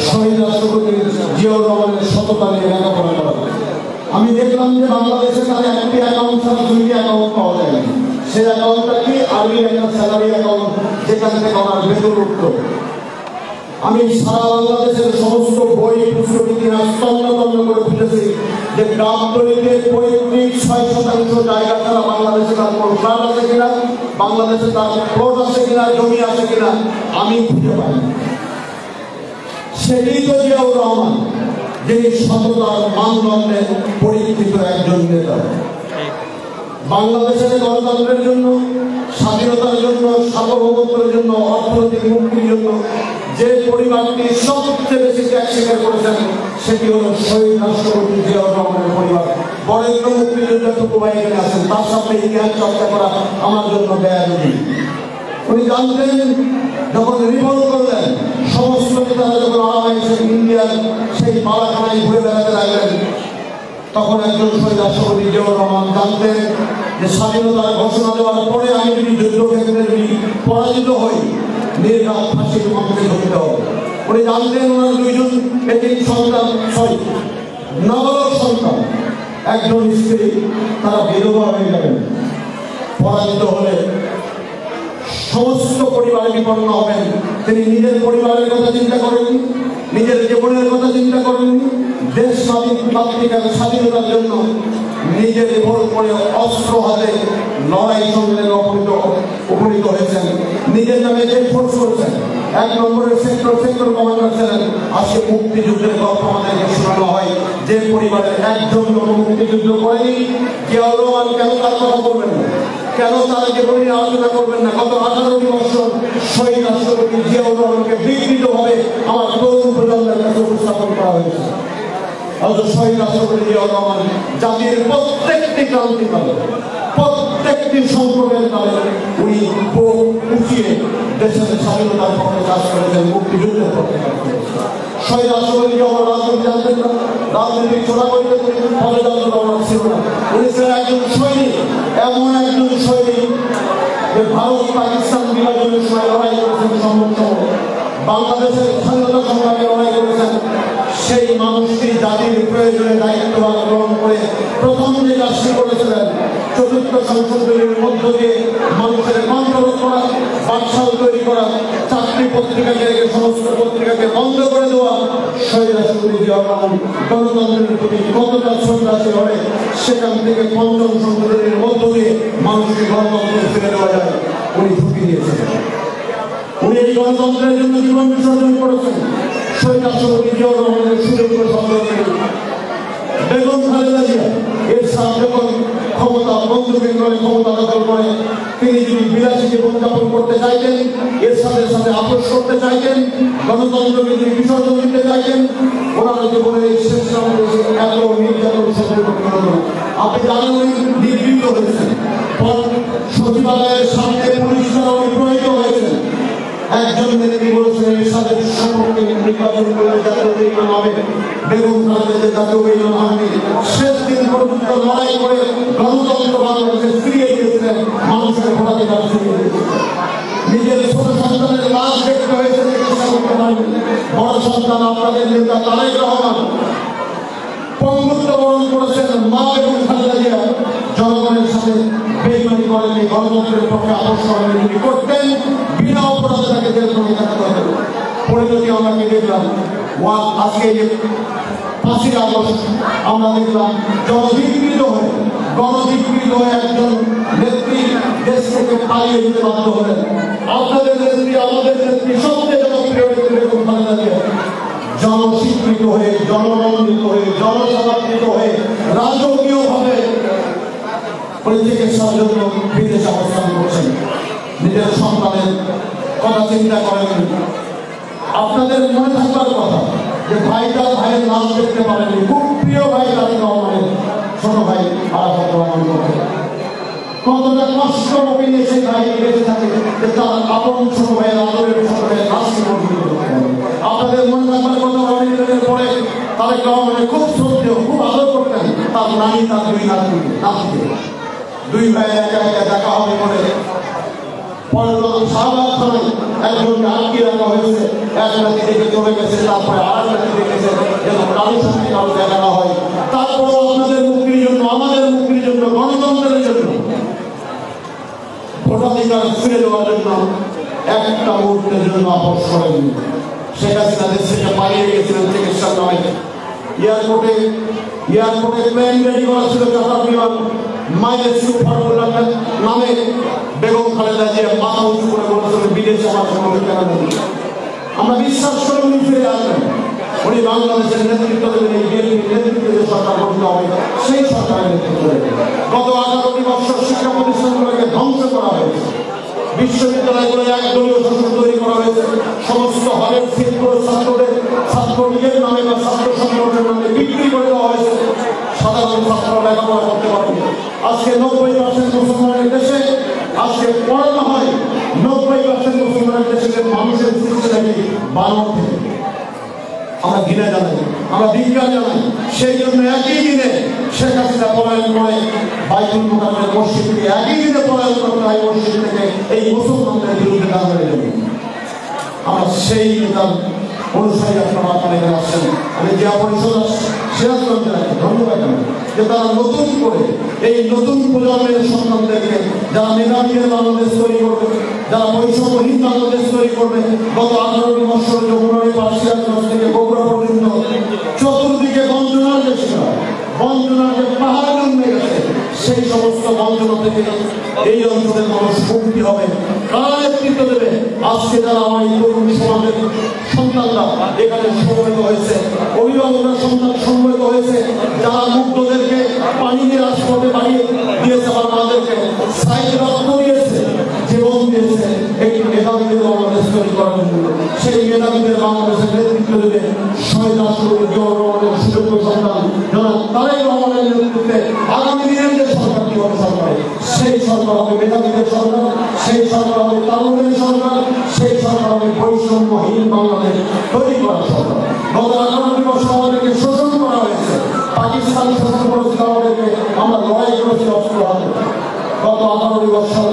শহীদ রাষ্ট্রপতি জিয়াউর রহমানের সততা নিয়ে লেখাপড়া করার। আমি দেখলাম যে বাংলাদেশে তার একটি অ্যাকাউন্ট ছাড়া 2টি অ্যাকাউন্ট পাওয়া যায়। সেই অ্যাকাউন্টটা কি? আর্মি একটা স্যালারি অ্যাকাউন্ট, যেখান থেকে আমার বেতন উঠত। আমি সারা বাংলাদেশের সমস্ত বই পুস্তক ইতিহাস তন্ন করে বুঝেছি যে গাবতলীতে 35-6% জায়গা ছাড়া বাংলাদেশে তার কোনো ফ্ল্যাট আছে কিনা, বাংলাদেশে তার প্লট আছে কিনা, জমি আছে কিনা আমি খুঁজে পাই। সেটি তো জিয়াউর রহমান, যিনি সততার মানদণ্ডে পরীক্ষিত একজন নেতা। বাংলাদেশের গণতন্ত্রের জন্য, স্বাধীনতার জন্য, সার্বভৌমত্বের জন্য, অর্থনৈতিক মুক্তির জন্য যে পরিবারটি সবচেয়ে বেশি ত্যাগ স্বীকার করেছেন, সেটি হল শহীদ রাষ্ট্রপতি জিয়াউর রহমানের পরিবার। বরেণ্য মুক্তিযোদ্ধা টুকুভাই এখানে আছেন, তার সামনে ইতিহাস চর্চা করা আমার জন্য ব্যয়বহুল। উনি জানতেন যখন রিভোল্ট করলেন, সমস্ত নেতারা যখন আরামে ইন্ডিয়ার সেই পালাখানায় ঘুরে বেড়াতে তখন একজন শহীদ রাষ্ট্রপতি জিয়াউর রহমান জানতেন যে স্বাধীনতার ঘোষণা দেওয়ার পরে আমি যদি যুদ্ধক্ষেত্রে যদি পরাজিত হই নির্ঘাত ফাঁসির মঞ্চে ঢুকতে হবে। উনি জানতেন ওনার দুইজন এতিম সন্তান, নাবালক সন্তান, একজন স্ত্রী, তারা বিধবা হয়ে যাবেন। পরাজিত হলে সমস্ত পরিবারে বিপন্ন হবেন। তিনি নিজের পরিবারের কথা চিন্তা করেননি, নিজের জীবনের কথা চিন্তা করেননি। দেশ মাতৃকার স্বাধীনতার জন্য নিজের ভোর করে অস্ত্র হাতে লড়াই সংগ্রামে উপনীত হয়েছেন। নিজের নামে যে ফোর্স করেছেন, 1 নম্বরের সেক্টর কমান্ডার ছিলেন। আজকে মুক্তিযুদ্ধের গল্প আমাদেরকে শোনানো হয়। যে পরিবারের একজন লোক মুক্তিযুদ্ধ করেনি, জিয়াউর রহমান কেন তার কথা বলবেন না? কেন তারা জীবন নিয়ে আলোচনা করবেন না? গত 18টি বছর শহীদ রাষ্ট্রপতি জিয়াউর রহমানকে বিকৃতভাবে আমার তরুণ প্রজন্মের কাছে উপস্থাপন করা হয়েছে। অথচ শহীদ রাষ্ট্রপতি জিয়াউর রহমান জাতির প্রত্যেকটি ক্রান্তিকালে, প্রত্যেকটি সংকটের কালে উনি বুক উঠিয়ে দেশের স্বাধীনতার পক্ষে কাজ করেছেন, মুক্তিযুদ্ধের পক্ষে কাজ করেছেন। শহীদ রাষ্ট্রপতি জিয়াউর রাজনীতি জানতেন না, রাজনীতি ছোড়া করতে পদযাত্রা ছিল না। উনি ছিলেন একজন সৈনিক, এমন একজন সৈনিক যে ভারত পাকিস্তান বিভাজনের সময় লড়াই করেছেন, সম্মুখ বাংলাদেশের স্বাধীনতা সংগ্রামে লড়াই করেছেন। সেই মানুষটি জাতির প্রয়োজনে দায়িত্বভার গ্রহণ করে প্রথম যে কাজটি করেছিলেন, ৪র্থ সংশোধনীর মধ্য দিয়ে মানুষের কন্ট্রোল করা, পাঠশালা তৈরি করা, চাকরি পত্রিকাকে রেখে সমস্ত পত্রিকাকে বন্ধ করে দেওয়া। শহীদ রাষ্ট্রপতি জিয়াউর রহমান গণতন্ত্রের প্রতি কতটা শ্রদ্ধাশীল হবে, সেখান থেকে ৫ম সংশোধনীর মধ্য দিয়ে মানুষকে গণতন্ত্র ফিরে দেওয়া যায় উনি ঝুঁকি দিয়েছেন। উনি এই গণতন্ত্রের জন্য জীবন বিসর্জন করেছেন। শহীদ রাষ্ট্রপতি জিয়াউর রহমানের সুযোগ্য সহযোগী বেগম খালেদা জিয়া এরশাদ যখন ক্ষমতা বন্দুকের করে ক্ষমতা দখল করে, তিনি যদি বিলাসী জীবনযাপন করতে চাইতেন, এরশাদের সাথে আপোষ করতে চাইতেন, গণতন্ত্রকে যদি বিসর্জন দিতে চাইতেন, ওনার জীবনের এই শেষ এত নির্যাতন সহ্য করতে হতো। আপনি জানেন উনি নিগৃহীত হয়েছেন, সচিবালয়ের সামনে পুলিশ দ্বারা উনি প্রহিত হয়েছেন। একজন নেত্রী বলেছেন এরশাদের সম্পর্কে নির্বাচন করলে জাতীয় বেইমান হবে, বেগম খালেদা জাতীয় বেইমান হননি। শেষ দিন পর্যন্ত লড়াই করে গণতন্ত্র বাংলাদেশে ফিরিয়ে দিয়েছিলেন, মানুষের ভোটাধিকার ফিরিয়ে দিয়েছিলেন। নিজের ছোট সন্তানের লাশ দেখতে হয়েছে, চিকিৎসা করতে পারেনি। বড় সন্তান আপনাদের নেতা তারেক রহমান পঙ্গুত্ব বরণ করেছেন। মা বেগম খালেদা জিয়া জনগণের সাথে বেইমানি করেননি, গণতন্ত্রের পক্ষে আপোষ করেননি। তিনি করতেন, বিনা অপরাধে তাকে জেল করে থাকতে হবে। পরিণতি আমরা দেখলাম আজকে যে 5ই আগস্ট আমরা দেখলাম গণবিকৃত হয়ে একজন নেত্রী দেশ থেকে পালিয়ে যেতে বাধ্য হলেন। আপনাদের নেত্রী, আমাদের নেত্রী, সবচেয়ে জনপ্রিয় নেত্রী বেগম খালেদা জিয়া জনস্বীকৃত হয়ে, জননন্দিত হয়ে, জনসমর্থিত হয়ে রাজকীয়ভাবে চিকিৎসার জন্য বিদেশে অবস্থান করছেন। নিজের সন্তানের কথা চিন্তা করেন। আপনাদের মনে থাকবার কথা যে ভাইয়ের নাম দেখতে পারেনি, খুব প্রিয় ভাই তারেক রহমানের ছোট ভাই আরাফাত রহমান কতটা কষ্ট নিয়ে সেই ভাই বেঁচে থাকে যে তার আপন ছোট ভাইয়ের আদরের ছোট ভাইয়ের রাষ্ট্র। আপনাদের মনে থাকবার কথা, অনেক দিনের পরে তারেক রহমানের খুব শ্রদ্ধেয়, খুব আদর করতেন তার নানি, তার দুই ভাই একা একা দেখা হবে বলে শাহবাগ থানায় একজনকে আটকে রাখা হয়েছে। এক রাতি দেখে চলে গেছে, তারপরে আর রাতি দেখেছে যেন কারোর সঙ্গে কারো দেখা না হয়। তারপরেও আপনাদের মুক্তির জন্য, আমাদের মুক্তির জন্য, গণতন্ত্রের জন্য, ভোটাধিকার ফিরে দেওয়ার জন্য একটা মুহূর্তের জন্য আপোষ করেননি। শেখ হাসিনা দেশ থেকে পালিয়ে গেছিলেন চিকিৎসার নামে। এয়ারপোর্টে প্লেন রেডি করা ছিল যাত্রা বিমান, মাইলেসিউ ফর্মুলার নামে বেগম খালেদা জিয়া মাথা উঁচু করে বলেছিলেন বিদেশে আমার কোনো ঠিকানা নেই। আমরা বিশ্বাস করে উনি ফিরে আসবেন, উনি বাংলাদেশের নেতৃত্ব দেবেন। এই বিএনপির নেতৃত্বে যে সরকার গঠিত হবে সেই সরকারের নেতৃত্ব দেবেন। গত 18টি বছর শিক্ষা প্রতিষ্ঠানগুলোকে ধ্বংস করা হয়েছে, বিশ্ববিদ্যালয়গুলো একদলীয় শাসন তৈরি করা হয়েছে। সমস্ত হলের সিটগুলো ছাত্রলীগের নামে বা ছাত্র সংগঠনের নামে বিক্রি করে দেওয়া হয়েছে। সাধারণ ছাত্ররা লেখাপড়া করতে পারেনি। আজকে 90% মুসলমানের দেশে আজকে পড়ানো হয়, 90% মুসলমানের দেশে মানুষের সৃষ্টি নাকি বানর থেকে। আমরা ঘৃণা জানাই, আমরা ধিক্কার জানাই। সেই জন্য একই দিনে বাইতুল মুকাররমের মসজিদ থেকে একই দিনে পলায়ন করতে হয় মসজিদ থেকে এই মুসলমানদের বিরুদ্ধে দাঁড়ানোর জন্য। আমরা সেই নেতার অনুসারী আপনারা এখানে আসছেন। আমি জেলা পরিষদ সিরাজগঞ্জের একটা ধন্যবাদ যে তারা নতুন করে এই নতুন প্রজন্মের সন্তানদেরকে যারা মেধাবীদের বাংলাদেশ তৈরি করবে, যারা বৈষম্যহীন বাংলাদেশ তৈরি করবে। গত 18 বছর যমুনার পার সিরাজগঞ্জ থেকে বগুড়া পর্যন্ত চতুর্দিকে বঞ্চনার যে শিকার, বঞ্চনার যে পাহাড় জন্মে গেছে, সেই সমস্ত বঞ্চনা থেকে এই অঞ্চলের মানুষ মুক্তি হবে। কারা নেতৃত্ব দেবে? আজকে যারা আমার এই তরুণ সমাজের সন্তানরা এখানে সমবেত হয়েছে, অভিভাবকরা সন্তান সমবেত হয়েছে, যারা মুগ্ধদেরকে পানি দিয়ে রাজপথে বাড়িয়ে দিয়েছে, আমার মাদেরকে সাইড রক্ত দিয়েছে, জীবন দিয়েছে একটি মেধাবীদের বাংলাদেশ তৈরি করার জন্য। সেই মেধাবীদের বাংলাদেশের নেতৃত্ব দেবে শহীদ রাষ্ট্রপতি জিয়াউর রহমানের সুযোগ্য সন্তান জনাব তারেক রহমানের নেতৃত্বে আগামী দিনের যে সরকারটি হবে সরকার, সেই সরকার হবে মেধাবীদের সরকার, সেই সরকার হবে তরুণদের সরকার, সেই সরকার হবে বৈষম্যহীন বাংলাদেশ তৈরি করার সরকার। গত 18 বছর আমাদেরকে শোষণ করা হয়েছে, পাকিস্তান শোষণ করেছিল আমাদেরকে, আমরা লড়াই করেছি অস্ত্র হাতে। গত 18 বছর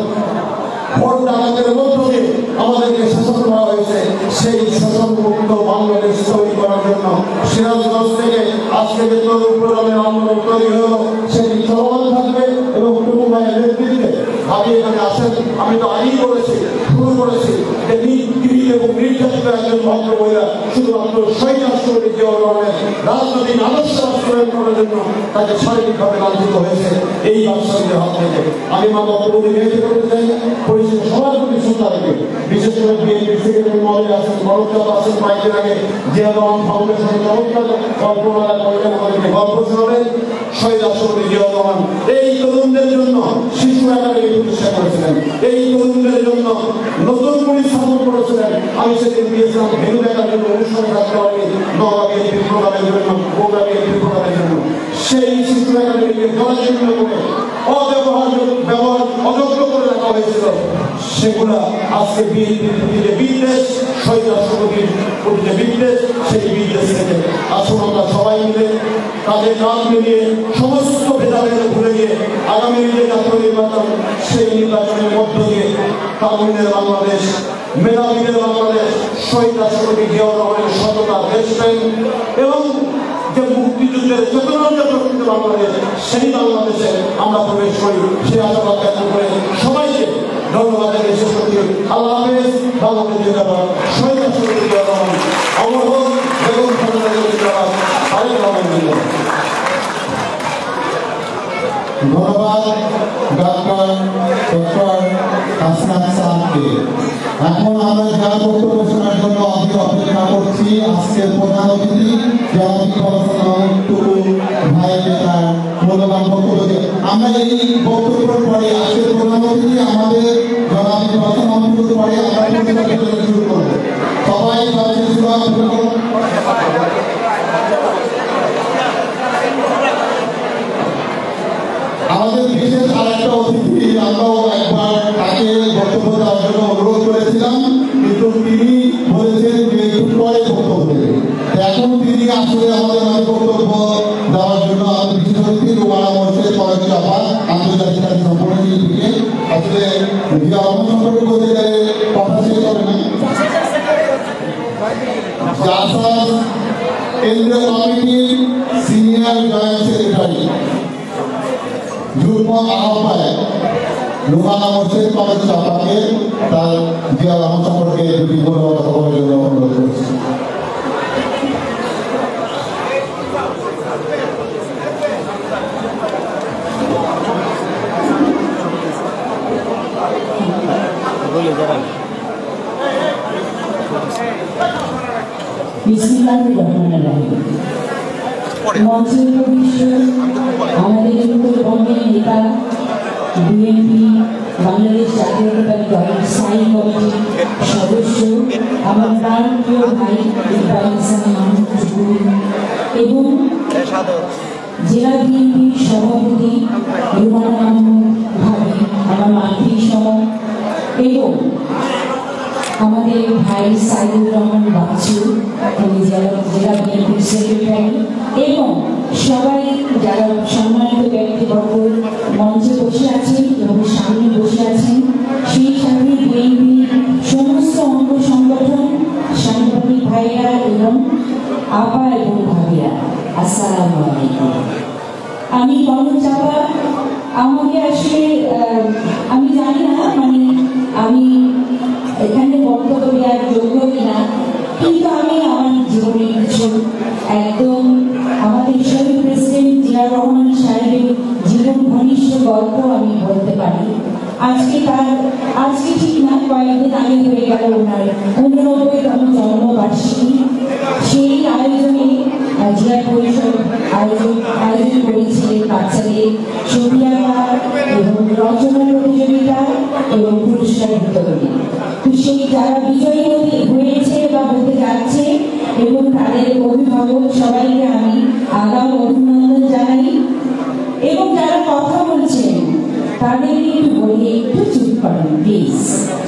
ভোট ডাকাতের মধ্য দিয়ে আমাদেরকে শোষণ করা হয়েছে। সেই শোষণমুক্ত বাংলাদেশ তৈরি করার জন্য সিরাজগঞ্জ থেকে আজকে যে তরুণ প্রজন্মের আন্দোলন তৈরি হলো, সেটি চলমান থাকবে এবং টুকু ভাইয়ের নেতৃত্বে আপনি এখানে আসেন। আমি তো আগেই বলেছি, শুরু করেছি যে নির্গৃহীত এবং নির্যাতিত একজন ভদ্র মহিলা শুধুমাত্র শহীদ রাষ্ট্রপতি জিয়াউর রহমানের রাজনৈতিক আদর্শ বাস্তবায়ন করার জন্য তাকে শারীরিকভাবে লাঞ্ছিত হয়েছে এই বাদশাহীদের হাত থেকে। আমি মা বক্তব্য নির্বাহিত করতে চাই পরিচিত সবার প্রতি শ্রদ্ধা রেখে, বিশেষ করে বিএনপির সেক্রেটারি মহোদয় আছেন, গণতন্ত্র আছেন, কয়েকদিন আগে জিয়া রহমান ফাউন্ডেশনের চমৎকার কল্পনারা করলেন, আমাদেরকে গল্প শোনাবেন। শহীদ রাষ্ট্রপতি জিয়াউর রহমান এই তরুণদের জন্য শিশু একাডেমি প্রতিষ্ঠা করেছিলেন, এই তরুণদের জন্য নতুন করে স্থাপন করেছিলেন। আমি সেদিন দিয়েছিলাম ভেনু দেখার জন্য, অনুষ্ঠানে থাকতে পারিনি, নওগাঁ বিএনপি প্রোগ্রামের জন্য, বগুড়া বিএনপি প্রোগ্রামের জন্য। সেই শিশু একাডেমিকে জরাজীর্ণ করে ব্যবহার অযোগ্য করে রাখা হয়েছিল। সেগুলা আজকে বিএনপির প্রতি যে বিদ্বেষ, শহীদ রাষ্ট্রপতির প্রতি যে বিদ্বেষ, সেই বিদ্বেষ থেকে আসুন আমরা সবাই মিলে কাঁধে কাঁধ মিলিয়ে সমস্ত ভেদাভেদ ভুলে গিয়ে আগামী যে জাতীয় নির্বাচন, সেই নির্বাচনের মধ্য দিয়ে তারুণ্যের বাংলাদেশ, মেধাবীদের বাংলাদেশ, শহীদ রাষ্ট্রপতি জিয়াউর রহমানের সততা, দেশপ্রেম এবং যে মুক্তিযুদ্ধের চেতনার যে প্রকৃত বাংলাদেশ, সেই বাংলাদেশে আমরা প্রবেশ করি। সেই আশাবাদ ব্যক্ত করে সবাইকে ধন্যবাদ জানিয়ে শেষ করছি। আল্লাহ হাফেজ। বাংলাদেশ জিন্দাবাদ। শহীদ রাষ্ট্রপতি জিয়াউর রহমান অমর হোক। বেগম খালেদা জিয়া জিন্দাবাদ। তারেক রহমান জিন্দাবাদ। ধন্যবাদ ডক্টর হাসনাত সাহেবকে। এখন আমরা যার বক্তব্য শোনার জন্য অপেক্ষা করছি আজকের প্রধান অতিথি ভাইকে তার মূল্যবান বক্তব্য দিয়ে আমরা এই বক্তব্যের পরে আজকের প্রধান অতিথি আমাদের জনাবি প্রধানমন্ত্রীর পরে আমরা শুরু করব। সবাই আমাদের বিশেষ আরেকটা অতিথি, আমরাও একবার তাকে বক্তব্য দেওয়ার জন্য অনুরোধ করেছিলাম, কিন্তু তিনি বলেছেন যে একটু পরে বক্তব্য দেবেন। এখন তিনি আসলে আমাদের মাঝে বক্তব্য দেওয়ার জন্য আমাদের বিশেষ অতিথি রুমানা মোর্শেদ পরবর্তী আবার আন্তর্জাতিক সম্পর্ক থেকে আসলে যে সম্পর্ক বলতে গেলে কথা শেষ হবে না। জাসাস কেন্দ্রীয় কমিটির সিনিয়র জয়েন্ট সেক্রেটারি যুগ্ম আহ্বায়ক রুমানা মোর্শেদ পরবর্তী আপনাকে তার জিয়া রহমান সম্পর্কে দুটি কথা বলার জন্য অনুরোধ করছি। আমাদের উত্তরবঙ্গের নেতা বিএনপি বাংলাদেশ জাতীয়তাবাদী দলের স্থায়ী কমিটির সদস্য আমার প্রাণপ্রিয় ভাই ইকবাল হোসেন মাহমুদ এবং জেলা বিএনপির সভাপতি রুমানা মাহমুদ ভাবি, আমার মাতৃসহ এবং আমাদের ভাই সাইদুর রহমান বাচ্চু, তিনি জেলা বিএনপির সেক্রেটারি এবং সবাই যারা সম্মানিত ব্যক্তিবর্গ মঞ্চে আসসালামু আলাইকুম। আমি চাপা, আমাকে আসলে আমি জানি না, মানে আমি এখানে বক্তব্য দেওয়ার যোগ্য কিনা, কিন্তু আমি আমার জীবনের কিছু একদম আমাদের শহীদ প্রেসিডেন্ট জিয়াউর রহমান সাহেবের জীবন ঘনিষ্ঠ গল্প আমি বলতে পারি। আজকে ঠিক না, কয়েকদিন আগে হয়ে গেল ওনার 89তম জন্মবার্ষিকী। সেই আয়োজনে জিয়া পরিষদ আয়োজন করেছিলেন বাচ্চাদের ছবি আঁকা এবং রচনা প্রতিযোগিতা এবং পুরস্কার বিতরণী। তো সেই যারা বিজয়ী হয়েছে বা হতে যাচ্ছে এবং তাদের অভিভাবক সবাইকে আমি আগাম অভিনন্দন জানাই। এবং যারা কথা বলছেন তাদেরকে একটু বলি, একটু চুপ করেন প্লিজ।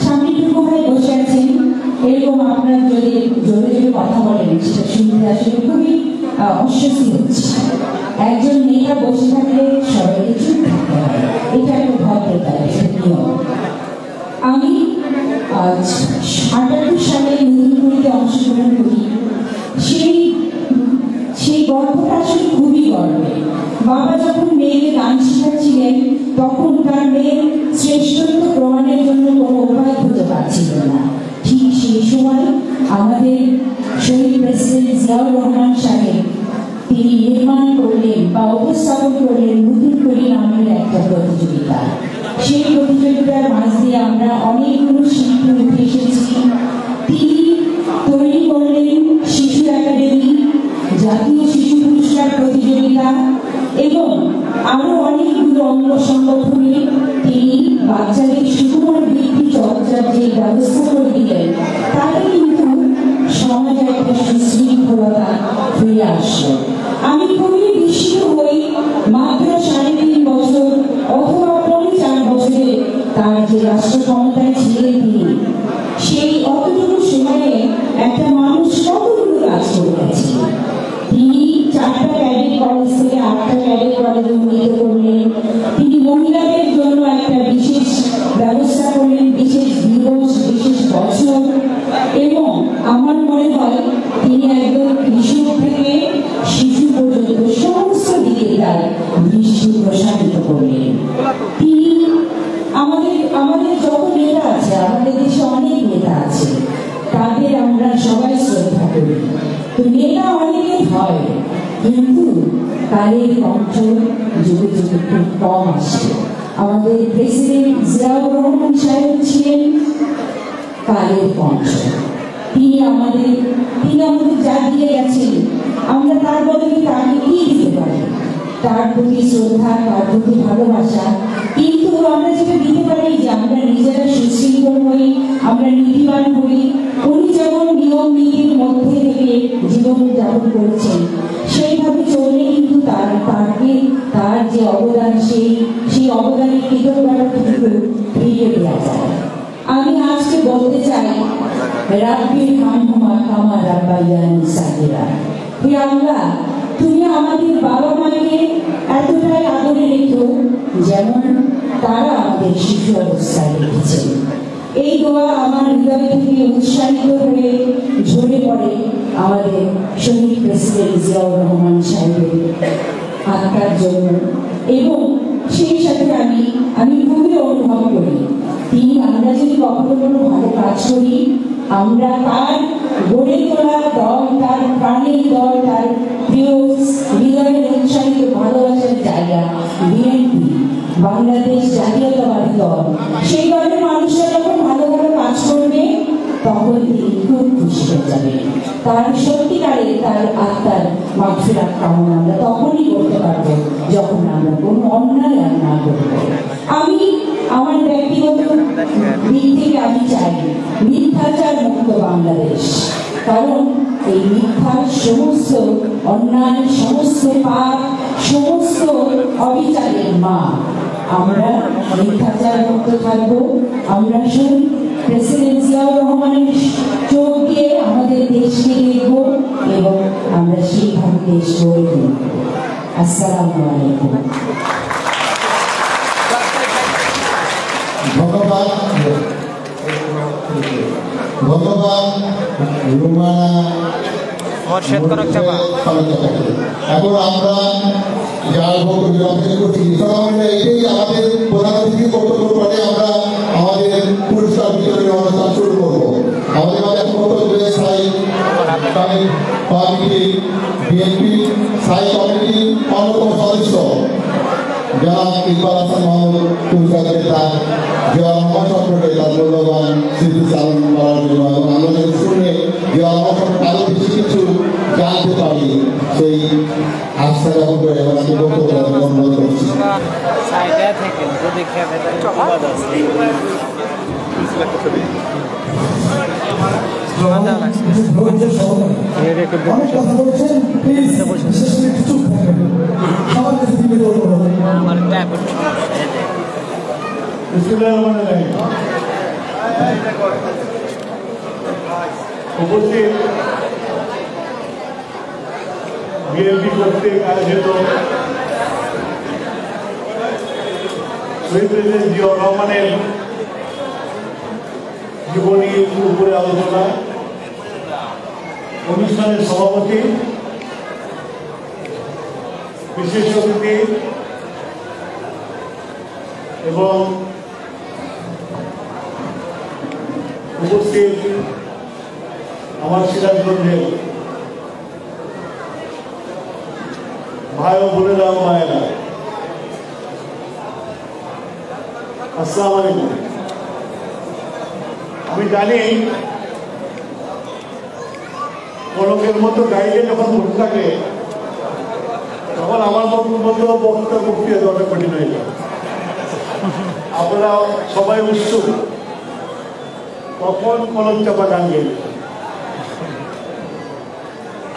সামনেটুকু হয়ে বসে আছেন, এরকম আপনারা যদি জোরে জোরে কথা বলেন সেটা শুনতে আসলে খুবই অস্বস্তি হচ্ছে। একজন নেতা বসে থাকলে সবাইকে চুপ থাকতে হয়, এটা একটা ভদ্রতা, একটা নিয়ম। আমি 78 সালে নতুনপুরিতে অংশগ্রহণ করি। সেই গল্পটা আসলে খুবই গর্বের। বাবা যখন মেয়েকে গান শেখাচ্ছিলেন তখন তার মেয়ের শ্রেষ্ঠত্ব প্রমাণের জন্য কোনো উপায় খুঁজে পাচ্ছিলেন না। ঠিক সেই সময় আমাদের শহীদ প্রেসিডেন্ট জিয়াউর রহমান সাহেব তিনি নির্মাণ করলেন বা উপস্থাপন করলেন নতুনপুরি নামের একটা প্রতিযোগিতা। সেই প্রতিযোগিতার মাঝ দিয়ে আমরা অনেকগুলো শিল্পী উঠে এসেছি। তিনি তৈরি করলেন শিশু একাডেমি, জাতীয় শিশু পুরস্কার প্রতিযোগিতা এবং আরো অনেকগুলো অঙ্গ সংগঠনে তিনি বাচ্চাদের সুকুমার বৃত্তি চর্চার যে ব্যবস্থা করে দিলেন, তাতে কিন্তু সমাজে একটা সুশৃঙ্খলতা ফিরে আসলো। আমি খুবই বিস্মিত হই, মাত্র 3.5 বছর অথবা 4 বছরে তার যে রাষ্ট্র ক্ষমতায় ছিলেন তিনি, সেই অতটুকু সময়ে একটা মানুষ কতগুলো কাজ করে গেছে। তিনি 4টা ক্যাডেট কলেজ থেকে 8টা ক্যাডেট কলেজে উন্নীত করলেন। তিনি মহিলাদের জন্য একটা বিশেষ ব্যবস্থা করলেন, বিশেষ দিবস, বিশেষ বছর। এবং আমার মনে হয় তিনি একদম কৃষক থেকে শিশু পর্যন্ত সমস্ত দিকে তার দৃষ্টি প্রসারিত করলেন। তিনি আমাদের যত নেতা আছে, আমাদের দেশে অনেক নেতা আছে, তাদের আমরা সবাই শ্রদ্ধা করি। তো নেতা অনেকে হয়, কিন্তু তাদের কণ্ঠ যুগে যুগে খুব কম আসে। আমাদের প্রেসিডেন্ট জিয়াউর রহমান সাহেব ছিলেন কালের কণ্ঠ। তিনি আমাদের যা দিয়ে গেছেন, আমরা তার বদলে তাকে কি দিতে পারি? তার প্রতি শ্রদ্ধা, তার প্রতি ভালোবাসা। কিন্তু আমরা যেটা দিতে পারি যে আমরা নিজেরা সুশৃঙ্খল হই, আমরা নীতিবান হই। উনি যেমন নিয়ম নীতির মধ্যে থেকে জীবন যাপন করেছেন, সেইভাবে চললে কিন্তু তার যে অবদান, সেই অবদানের কৃতজ্ঞতা কিন্তু ফিরিয়ে দেওয়া যায়। আমি আজকে বলতে চাই, রাব্বির হামহুমা কামা রাব্বায়ানি সাগীরা। হে আল্লাহ, তুমি আমাদের বাবা মাকে এতটাই আদরে রেখো যেমন তারা আমাদের শিশু অবস্থায় রেখেছেন। এই দোয়া আমার হৃদয় থেকে উৎসাহিত হয়ে ঝরে পড়ে আমাদের শহীদ প্রেসিডেন্ট জিয়াউর রহমান সাহেবের আত্মার জন্য। এবং সেই সাথে আমি খুবই অনুভব করি, আমরা যদি কখনো কোনো ভালো কাজ করি, আমরা তার গড়ে তোলা দল, তার প্রাণের দল, তার প্রিয় হৃদয়ের উৎসাহিত ভালোবাসার জায়গা বিএনপি, বাংলাদেশ জাতীয়তাবাদী দল, সেই দলের মানুষরা যখন ভালো ভালো কাজ করবে তখন তিনি খুব খুশি হয়ে যাবেন। তার সত্যিকারের তার আত্মার মাগফিরাত কামনা আমরা তখনই করতে পারবো যখন আমরা কোনো অন্যায় আর না করব। আমি আমার ব্যক্তিগত দিক থেকে আমি চাই মিথ্যাচার মুক্ত বাংলাদেশ। কারণ এই মিথ্যার সমস্ত অন্যায়, সমস্ত পাপ, সমস্ত অবিচারের মা। আমরা মিথ্যাচার মুক্ত থাকবো। আমরা শহীদ প্রেসিডেন্ট জিয়াউর রহমানের চোখ দিয়ে আমাদের দেশকে দেখব এবং আমরা সেইভাবে দেশ গড়ে তুলব। আসসালামু আলাইকুম। ধন্যবাদ রুমানা এখন আমরা যার বক্তব্য করছি এটাই আমাদের প্রধান অতিথি বক্তব্য পরে আমরা আমাদের পুরস্কার বিতরণের অনুষ্ঠান শুরু করবো। আমাদের মাঝে বক্তব্য স্থায়ী কমিটি বিএনপি স্থায়ী কমিটির অন্যতম সদস্য জনাব ইকবাল হাসান মাহমুদ পুরস্কার তার জিয়া রহমান সম্পর্কে তার মূল্যবান স্মৃতি চালন করার জন্য এবং আমরা যদি শুনে জিয়া রহমান সম্পর্কে আরো বেশি কিছু জানতে পারি সেই আস্থা জ্ঞাপন করে এবং আমি বক্তব্য অনুরোধ করছি। উপস্থিত বিএনপি কর্তৃক আয়োজিত শহীদ প্রেসিডেন্ট জিয়াউর রহমানের জীবনীর উপরে আলোচনা অনুষ্ঠানের সভাপতি বিশেষ অতিথি এবং উপস্থিত আমার সিরাজগঞ্জের ভাই ও বোনেরা মায়েরা, আসসালামু আলাইকুম। আমি জানি কলকের মতো গাইডে যখন বসে থাকে তখন আমার মতো বক্তা বক্তৃতা দেওয়াটা কঠিন হয়ে যায়। আপনারা সবাই উৎসুক কখন কলম চাপা গান গেলে,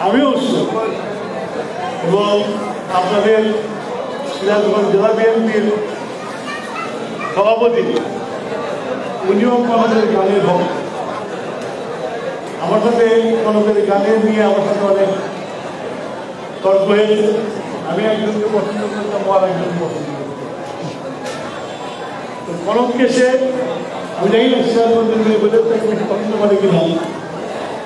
আমিও উৎসুক এবং আপনাদের সিরাজগঞ্জ জেলা বিএনপির সভাপতি উনিও কলমের গানের ভক্ত। আমার সাথে কলমের গানের নিয়ে আমার সাথে অনেক তর্ক হয়েছে। আমি একজনকে পছন্দ করতাম, আর একজনকে পছন্দ করতাম। তো কলমকে সে বুঝাই না সিরাজগঞ্জের মেয়ে বোঝাতে বেশি পছন্দ করে কিনা,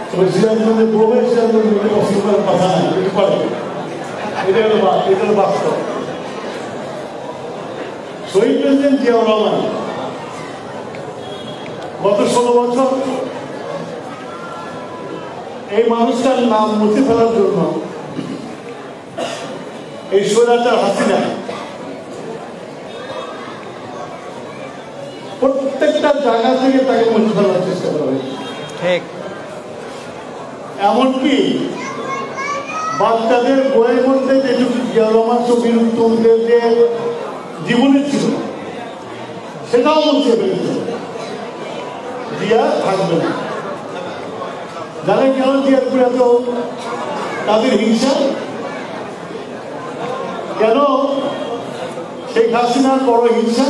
তবে সিরাজগঞ্জের বউয়ের সিরাজগঞ্জের মেয়ে পছন্দ করার কথা না, এটি করে। এটা হলো বাস্তব। শহীদ প্রেসিডেন্ট জিয়াউর রহমান গত 16 বছর এই মানুষটার নাম মুছে ফেলার জন্য এই স্বৈরাচার হাসিনা প্রত্যেকটা জায়গা থেকে তাকে মুছে ফেলার চেষ্টা করা হয়েছে। ঠিক, এমনকি বাচ্চাদের বইয়ের মধ্যে যেটুকু জিয়াউর রহমান ছবির উত্তমদের যে জীবনী ছিল সেটাও মুছে ফেলেছে। জিয়া থাকবে না। জানেন কেন জিয়ার উপরে এত তাদের হিংসা? কেন শেখ হাসিনার বড় হিংসা?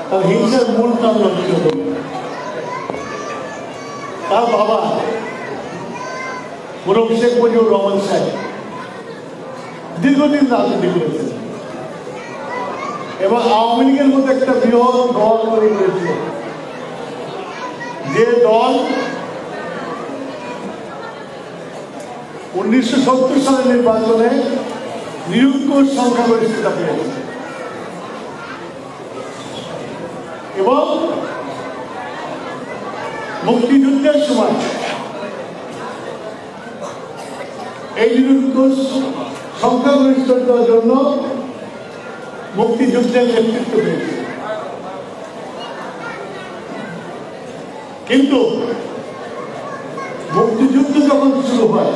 তার হিংসার মূল কারণ তার বাবা মুরব্বী শেখ মুজিবুর রহমান সাহেব দীর্ঘদিন রাজনীতি করেছেন এবং আওয়ামী লীগের মধ্যে একটা বৃহৎ দল তৈরি করেছিল, যে দল 1970 সালের নির্বাচনে নিরঙ্কুশ সংখ্যাগরিষ্ঠতা পেয়েছে এবং মুক্তিযুদ্ধের সময় এই নিরঙ্কুশ সংখ্যাগরিষ্ঠতার জন্য মুক্তিযুদ্ধের নেতৃত্ব পেয়েছে। কিন্তু মুক্তিযুদ্ধ যখন শুরু হয়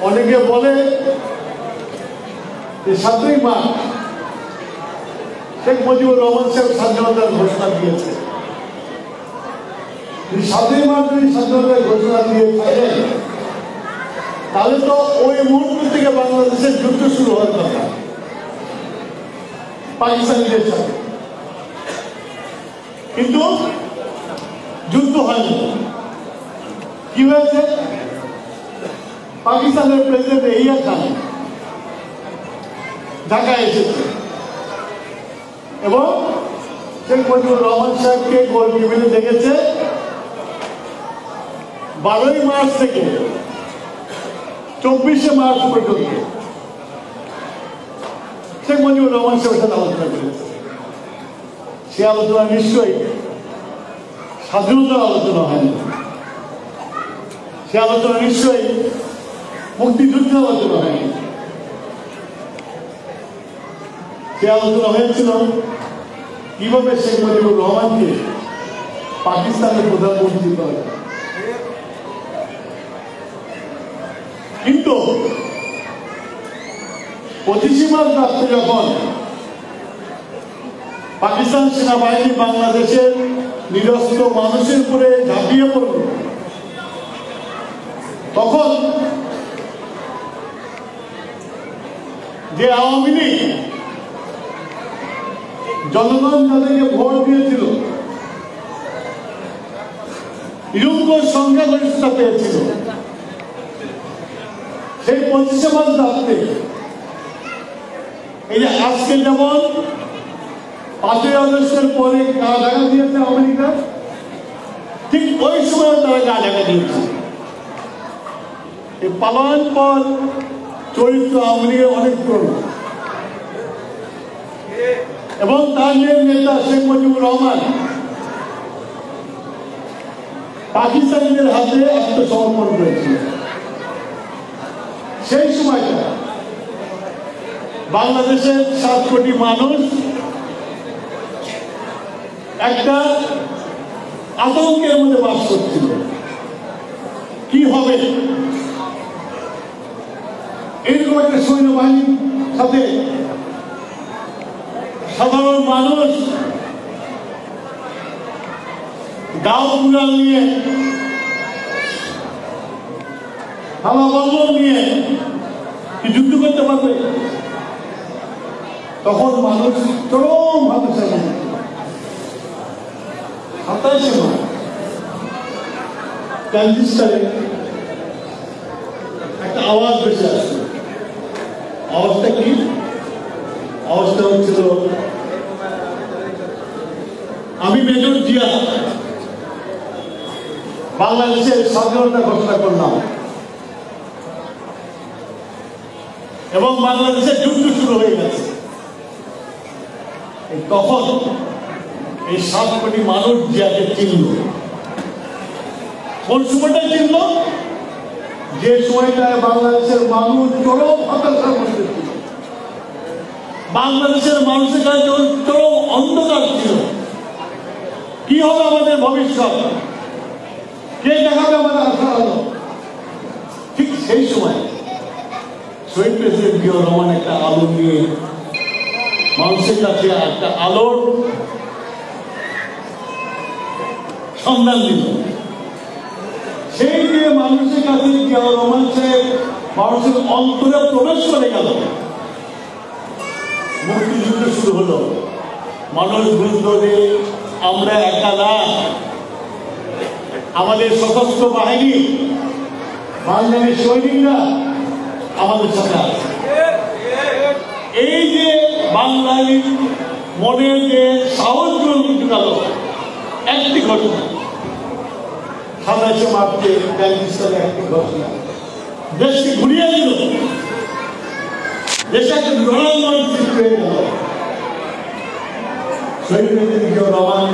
অনেকে বলে যে 7ই মার্চ শেখ মুজিবুর রহমান সাহেব স্বাধীনতার ঘোষণা দিয়েছে। 7ই মার্চ যদি স্বাধীনতার ঘোষণা দিয়ে থাকে তাহলে তো ওই মুহূর্ত থেকে বাংলাদেশের যুদ্ধ শুরু হওয়ার কথা পাকিস্তানিদের সাথে, কিন্তু যুদ্ধ হয়নি। কি হয়েছে? পাকিস্তানের প্রেসিডেন্ট ইয়াহিয়া খান ঢাকায় এসেছে এবং শেখ মুজিবুর রহমান সাহেবকে গোল টেবিলে দেখেছে 12ই মার্চ থেকে 24শে মার্চ পর্যন্ত শেখ মুজিবুর রহমান সাহেবের সাথে আলোচনা করেছে। সে আলোচনা নিশ্চয়ই স্বাধীনতার আলোচনা হয়নি, সে আলোচনা নিশ্চয়ই মুক্তিযুদ্ধের আলোচনা হয়নি, সে আলোচনা হয়েছিল কিভাবে শেখ মুজিবুর রহমানকে পাকিস্তানের প্রধানমন্ত্রী করে। কিন্তু 25 মার্চ রাত্রে যখন পাকিস্তান সেনাবাহিনী বাংলাদেশের নিরস্ত্র মানুষের উপরে ঝাঁপিয়ে পড়ল, তখন যে আওয়ামী লীগ জনগণ তাদেরকে ভোট দিয়েছিল, বিরুদ্ধ সংখ্যাগরিষ্ঠতা পেয়েছিল, সেই 25শে মার্চ রাত্রে এই যে আজকে যেমন 5ই আগস্টের পরে গা ঢাকা দিয়েছে আমেরিকা, ঠিক ওই সময় তারা গা ঢাকা দিয়েছে। এই পালন পর চরিত্র আওয়ামী লীগের অনেক পুরনো এবং তার নেতা শেখ মুজিবুর রহমান পাকিস্তানিদের হাতে আত্মসমর্পণ করেছিল। সেই সময়টা বাংলাদেশের 7 কোটি মানুষ একটা আতঙ্কের মধ্যে বাস করছিল, কি হবে। এইরকম একটা সৈন্যবাহিনীর সাথে সাধারণ মানুষ গাও কুড়াল নিয়ে, থালা বল্লম নিয়ে কি যুদ্ধ করতে পারবে? তখন মানুষ চরম হতাশা। 27শে মার্চ ট্রানজিস্টারে একটা আওয়াজ বেশি আসছে। আওয়াজটা কি? আওয়াজটা হচ্ছিল, আমি মেজর জিয়া বাংলাদেশের স্বাধীনতা ঘোষণা করলাম এবং বাংলাদেশের যুদ্ধ শুরু হয়ে গেছে। তখন এই 7 কোটি মানুষ জিয়াকে চিনল। কোন সময়টাই চিনল? যে সময়টায় বাংলাদেশের মানুষ চরম হতাশার মধ্যে ছিল, বাংলাদেশের মানুষের কাছে চরম অন্ধকার ছিল। কি হবে আমাদের ভবিষ্যৎ? কে দেখাবে আমাদের আশার আলো? ঠিক সেই সময় শহীদ প্রেসিডেন্ট জিয়াউর রহমান একটা আলো নিয়ে মানুষের কাছে একটা আলোর সন্ধান দিল। সেই দিয়ে মানুষের কাছে জিয়াউর রহমান সাহেব মানুষের অন্তরে প্রবেশ করে গেল। মুক্তিযুদ্ধ শুরু হলো। মানুষ বুঝলো যে আমরা একা না, আমাদের সশস্ত্র বাহিনী, বাঙালি সৈনিকরা আমাদের সাথে আছে। এই যে বাঙালি মনে যে সাহস ঢুকালো একটি ঘটনা, 27শে মার্চে ট্রানজিস্টারে একটি ঘটনা দেশকে ঘুরিয়ে দিল, দেশে একটা জনগণ সৃষ্টি হয়ে গেল। শহীদ প্রেসিডেন্ট জিয়াউর রহমান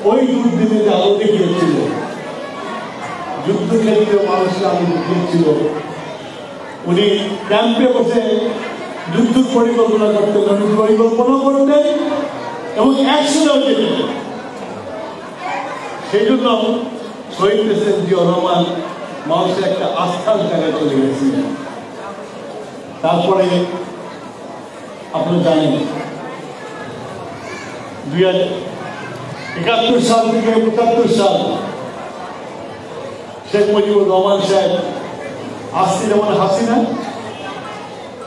ওই যুদ্ধে যে আলো দেখিয়েছিল, যুদ্ধক্ষেত্রে মানুষকে আলো দেখিয়েছিল। উনি ক্যাম্পে বসে যুদ্ধ পরিকল্পনা করতেন, পরিকল্পনা করতেন এবং অ্যাকশনেও যেতেন। সেই জন্য শহীদ প্রেসিডেন্ট জিয়াউর রহমান মানুষের একটা আস্থার জায়গায় চলে গেছিলেন। তারপরে আপনারা জানেন 2071 সাল থেকে 75 সাল শেখ মুজিবুর রহমান সাহেব আসছে যেমন হাসিনা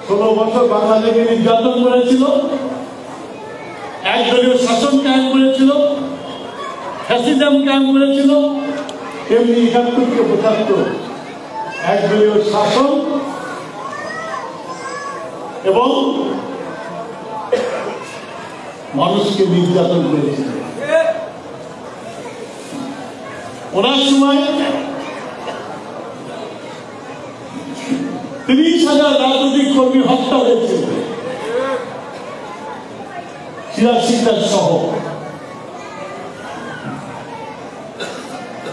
16 বছর বাংলাদেশকে নির্যাতন করেছিল, একদলীয় শাসন কায়েম করেছিল, ফ্যাসিজম কায়েম করেছিল, তেমনি 71 থেকে 75 একদলীয় শাসন এবং মানুষকে নির্যাতন করেছিল। ওনার সময় 30,000 রাজনৈতিক কর্মী হত্যা হয়েছে, সিরাজ শিকদার সহ।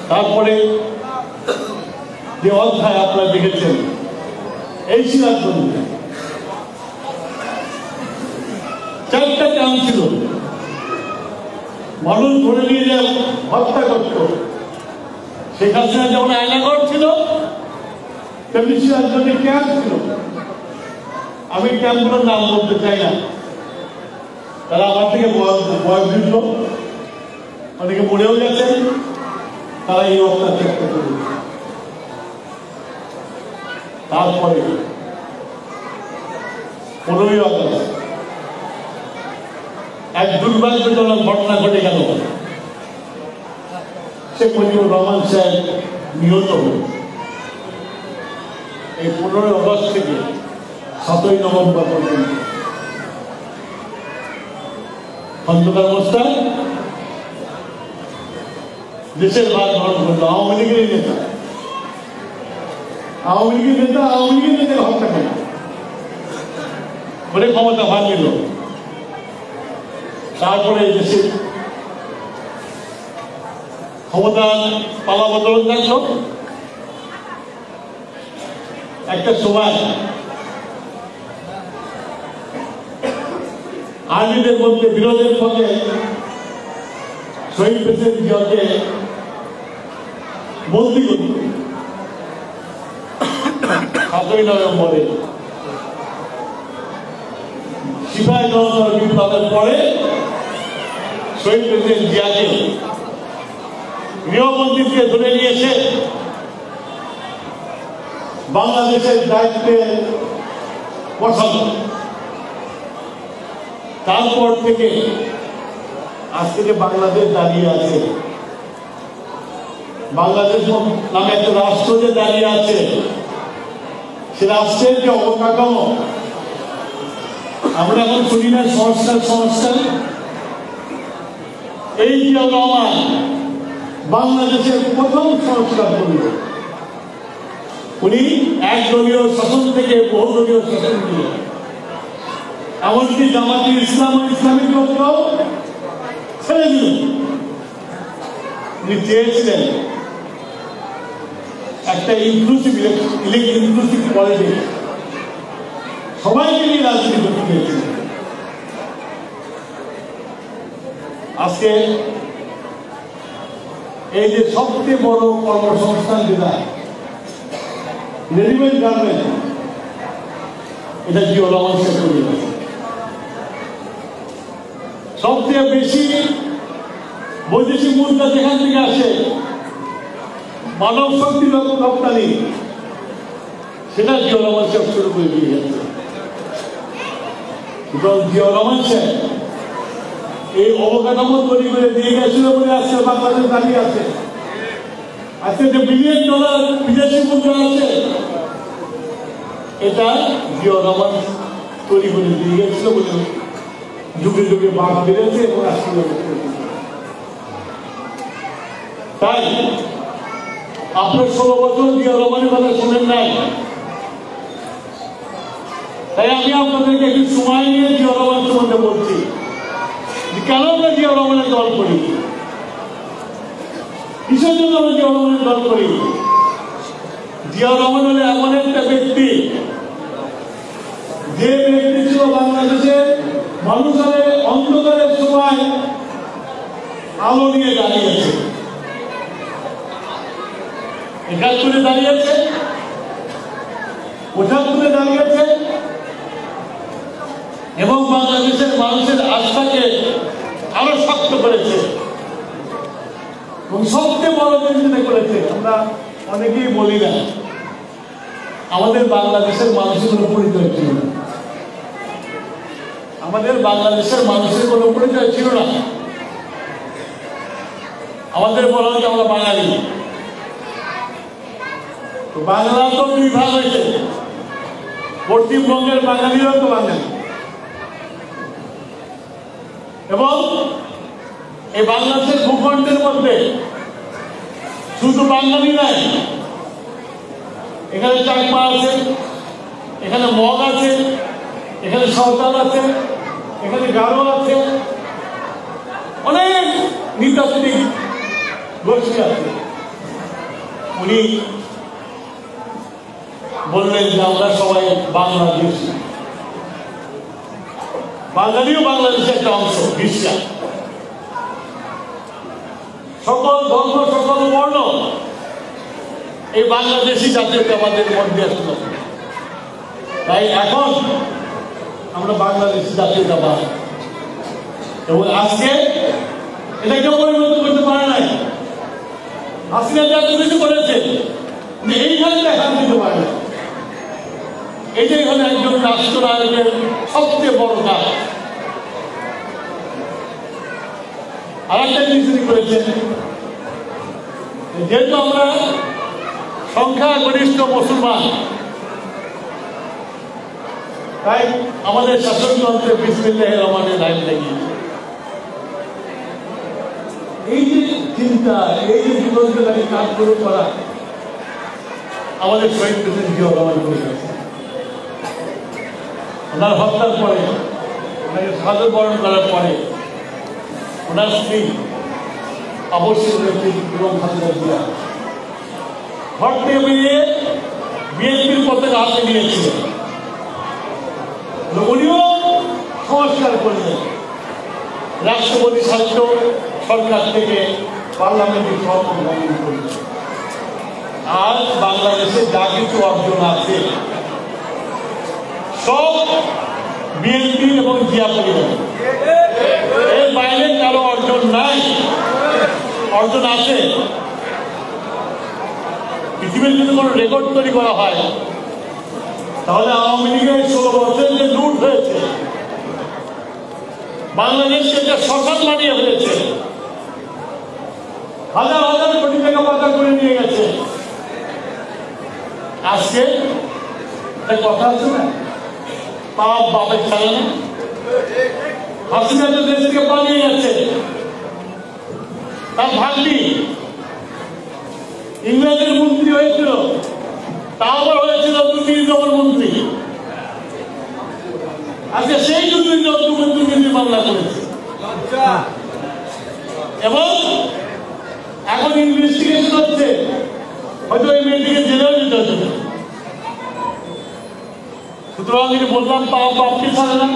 তারপরে যে অধ্যায় আপনারা দেখেছেন এই সিরাজগঞ্জে 4টা ক্যাম্প ছিল, মানুষ ধরে নিয়ে যে হত্যা করত। শেখ হাসিনা যেমন আয়নাগর ছিল তেমনি সিরাজগঞ্জে ক্যাম্প ছিল। আমি ক্যাম্পগুলোর নাম বলতে চাই না, তারা আমার থেকে বয়োবৃদ্ধ, অনেকে মরেও গেছেন, তারা এই অত্যাচার করতে। তারপরে 15ই আগস্ট এক দুর্ভাগ্যজনক ঘটনা ঘটে গেল। শেখ মুজিবুর রহমান সাহেব নিহত হল। এই 15ই আগস্ট থেকে 7ই নভেম্বর পর্যন্ত খন্দকার মোস্তাক দেশের ভার গ্রহণ করল। আওয়ামী লীগের নেতা আওয়ামী লীগের হত্যা করে ক্ষমতা ভাগ নিল। তারপরে দেশে ক্ষমতা পালা বদল থাকলো। একটা সময় আর্মিদের মধ্যে বিরোধের মধ্যে শহীদ প্রেসিডেন্ট জিয়াকে বন্দী করল। 7ই নভেম্বরে সিপাহী জনতার বিপ্লবের পরে শহীদ প্রেসিডেন্ট জিয়াকে গৃহমন্ত্রীকে ধরে নিয়েছে বাংলাদেশের দায়িত্বে বসানো। তারপর থেকে আজকে যে বাংলাদেশ দাঁড়িয়ে আছে, বাংলাদেশ নামে একটা রাষ্ট্র যে দাঁড়িয়ে আছে, সে রাষ্ট্রের যে অবকাঠামো আমরা এখন শুনি না সংস্কার। এই জিয়াউর রহমান বাংলাদেশের প্রথম সংস্কার করল। উনি একদলীয় শাসন থেকে বহুদলীয় শাসন দিল। এমনকি জামাতি ইসলাম ও ইসলামিক দলকেও ছেড়ে দিল। উনি চেয়েছিলেন একটা ইনক্লুসিভ পলিটিক্স, সবাইকে নিয়ে রাজনীতি করতে চেয়েছিলেন। আজকে এই যে সবচেয়ে বড় কর্মসংস্থান যেটা রেডিমেড গার্মেন্ট, এটা জিয়াউর রহমান শেষ করে দিয়েছে। সবচেয়ে বেশি বৈদেশিক মুদ্রা যেখান থেকে আসে, মানব শক্তি রপ্তানি, সেটা জিয়াউর রহমান সাহেব শুরু করে দিয়ে গেছে। জিয়াউর রহমান সাহেব এই অবকাঠামো তৈরি করে দিয়ে গেছিল বলে আজকে বাংলাদেশ দাঁড়িয়ে আছে। আজকে যে $1 বিলিয়ন বিদেশি মুদ্রা আছে, এটা জিয়াউর রহমান তৈরি করে দিয়ে গেছিল বলে যুগে যুগে বাঘ বেড়েছে এবং আসলে তাই আপনার 16 বছর জিয়াউর রহমানের কথা শোনেন নাই। তাই আমি আপনাদেরকে একটু সময় নিয়ে জিয়াউর রহমান সম্বন্ধে বলছি, কেন আমরা জিয়াউর রহমানের দল করি, কিসের জন্য আমরা জিয়াউর রহমানের দল করি। জিয়াউর রহমান হলে এমন একটা ব্যক্তি, যে ব্যক্তি ছিল বাংলাদেশের মানুষের অন্ধকারের সময় আলো নিয়ে দাঁড়িয়েছে, 71-এ দাঁড়িয়েছে, 75-এ দাঁড়িয়েছে এবং বাংলাদেশের মানুষের আস্থাকে আরো শক্ত করেছে এবং সবচেয়ে বড় জিনিস করেছে। আমরা অনেকেই বলি না, আমাদের বাংলাদেশের মানুষের কোনো পরিচয় ছিল না, আমাদের বাংলাদেশের মানুষের কোনো পরিচয় ছিল না। আমাদের বলা হচ্ছে আমরা বাঙালি। বাংলা তো 2 ভাগ হয়েছে, পশ্চিমবঙ্গের বাঙালিরাও তো বাঙালি এবং এই বাংলাদেশের ভূখণ্ডের মধ্যে শুধু বাঙালি নাই, এখানে চাকমা আছে, এখানে মগ আছে, এখানে সাঁওতাল আছে, এখানে গারো আছে, অনেক নৃতাত্ত্বিক গোষ্ঠী আছে। উনি বললেন যে আমরা সবাই বাংলাদেশি, বাঙালিও বাংলাদেশের একটা অংশ, বিশ্বাস। সকল ধর্ম, সকল বর্ণ এই বাংলাদেশি জাতীয়তাবাদের মধ্যে আসলো। তাই এখন আমরা বাংলাদেশি জাতীয়তাবাদ, এবং আজকে এটা কেউ পরিবর্তন করতে পারে নাই। হাসিনা যা কিছু করেছে এইখানে দেখা দিতে পারে না। এটাই হলো একজন রাষ্ট্রনায়কের সবচেয়ে বড় কাজ। আর একটা জিনিস করেছেন, যেহেতু আমরা সংখ্যাগরিষ্ঠ মুসলমান, তাই আমাদের শাসনতন্ত্রে বিসমিল্লাহির রহমানির রহিম লাগিয়েছে। এই যে চিন্তা, এই যে জীবনকে কাজগুলো করা আমাদের শহীদ প্রেসিডেন্ট জিয়াউর রহমান করেছে। ওনার হত্যার পরে, ওনাকে সাদর বরণ করার পরে ওনার স্ত্রী অবশ্যই এবং খালেদা জিয়া ঘর থেকে বেরিয়ে বিএনপির পতাকা হাতে নিয়েছিলেন। উনিও সংস্কার করলেন, রাষ্ট্রপতি শাসিত সরকার থেকে পার্লামেন্টের সরকার গঠন করলেন। আজ বাংলাদেশে যা কিছু অর্জন আছে সব বিএনপি এবং জিয়া পরিবার, এর বাইরে কারো অর্জন নাই। অর্জন আছে, পৃথিবীর যদি কোনো রেকর্ড তৈরি করা হয় তাহলে আওয়ামী লীগের 16 বছর যে লুট হয়েছে, বাংলাদেশকে একটা শ্মশান বানিয়ে ফেলেছে, হাজার হাজার কোটি টাকা পাচার করে নিয়ে গেছে। আজকে কথা আছে না, পাপ বাপের ছাড়া না। হাসিনা তো দেশ থেকে পালিয়ে গেছে, তার ভাগ্নি ইংল্যান্ডের মন্ত্রী হয়েছিল, তা আবার হয়েছিল দুর্নীতির মন্ত্রী। আজকে সেই দুর্নীতি মামলা করেছে এবং এখন ইনভেস্টিগেশন হচ্ছে, হয়তো এই মেয়েটিকে জেলেও যেতে হচ্ছে। সুতরাং বললাম পাপ বাপকে ছাড়ে না।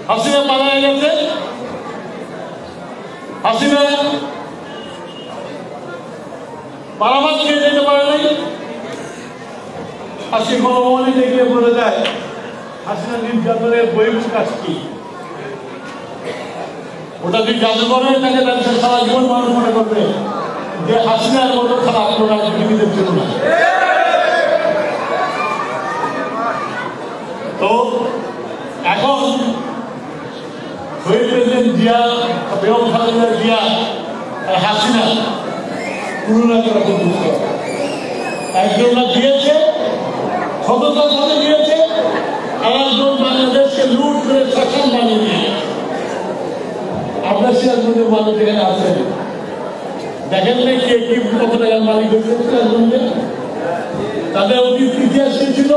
হাসিনা পালায় গেছে, হাসিনা পারামাত খেয়ে যেতে পারে নাই। আজকে গণভবনে দেখলে বলে যায় হাসিনা নির্যাতনের বহিঃপ্রকাশ কি। ওটা যদি জাদুঘর হয়ে থাকে তাহলে সারা জীবন মানুষ মনে করবে যে হাসিনার মতো খারাপ কোনো রাজনীতিবিদের ছিল না। তো এখন শহীদ প্রেসিডেন্ট জিয়া, বেগম খালেদা জিয়া আর হাসিনা তুলনা করা খুব দুঃখ। একজন দিয়েছে, সততাভাবে দিয়েছে, আর একজন বাংলাদেশকে লুট করে শাসন বানিয়ে দিয়েছে। আপনার সিরাজগঞ্জের মানুষ এখানে আছেন, দেখেন নাই কে কি কত টাকার মালিক হয়েছে সিরাজগঞ্জে, তাদের অতীত ইতিহাস ছিল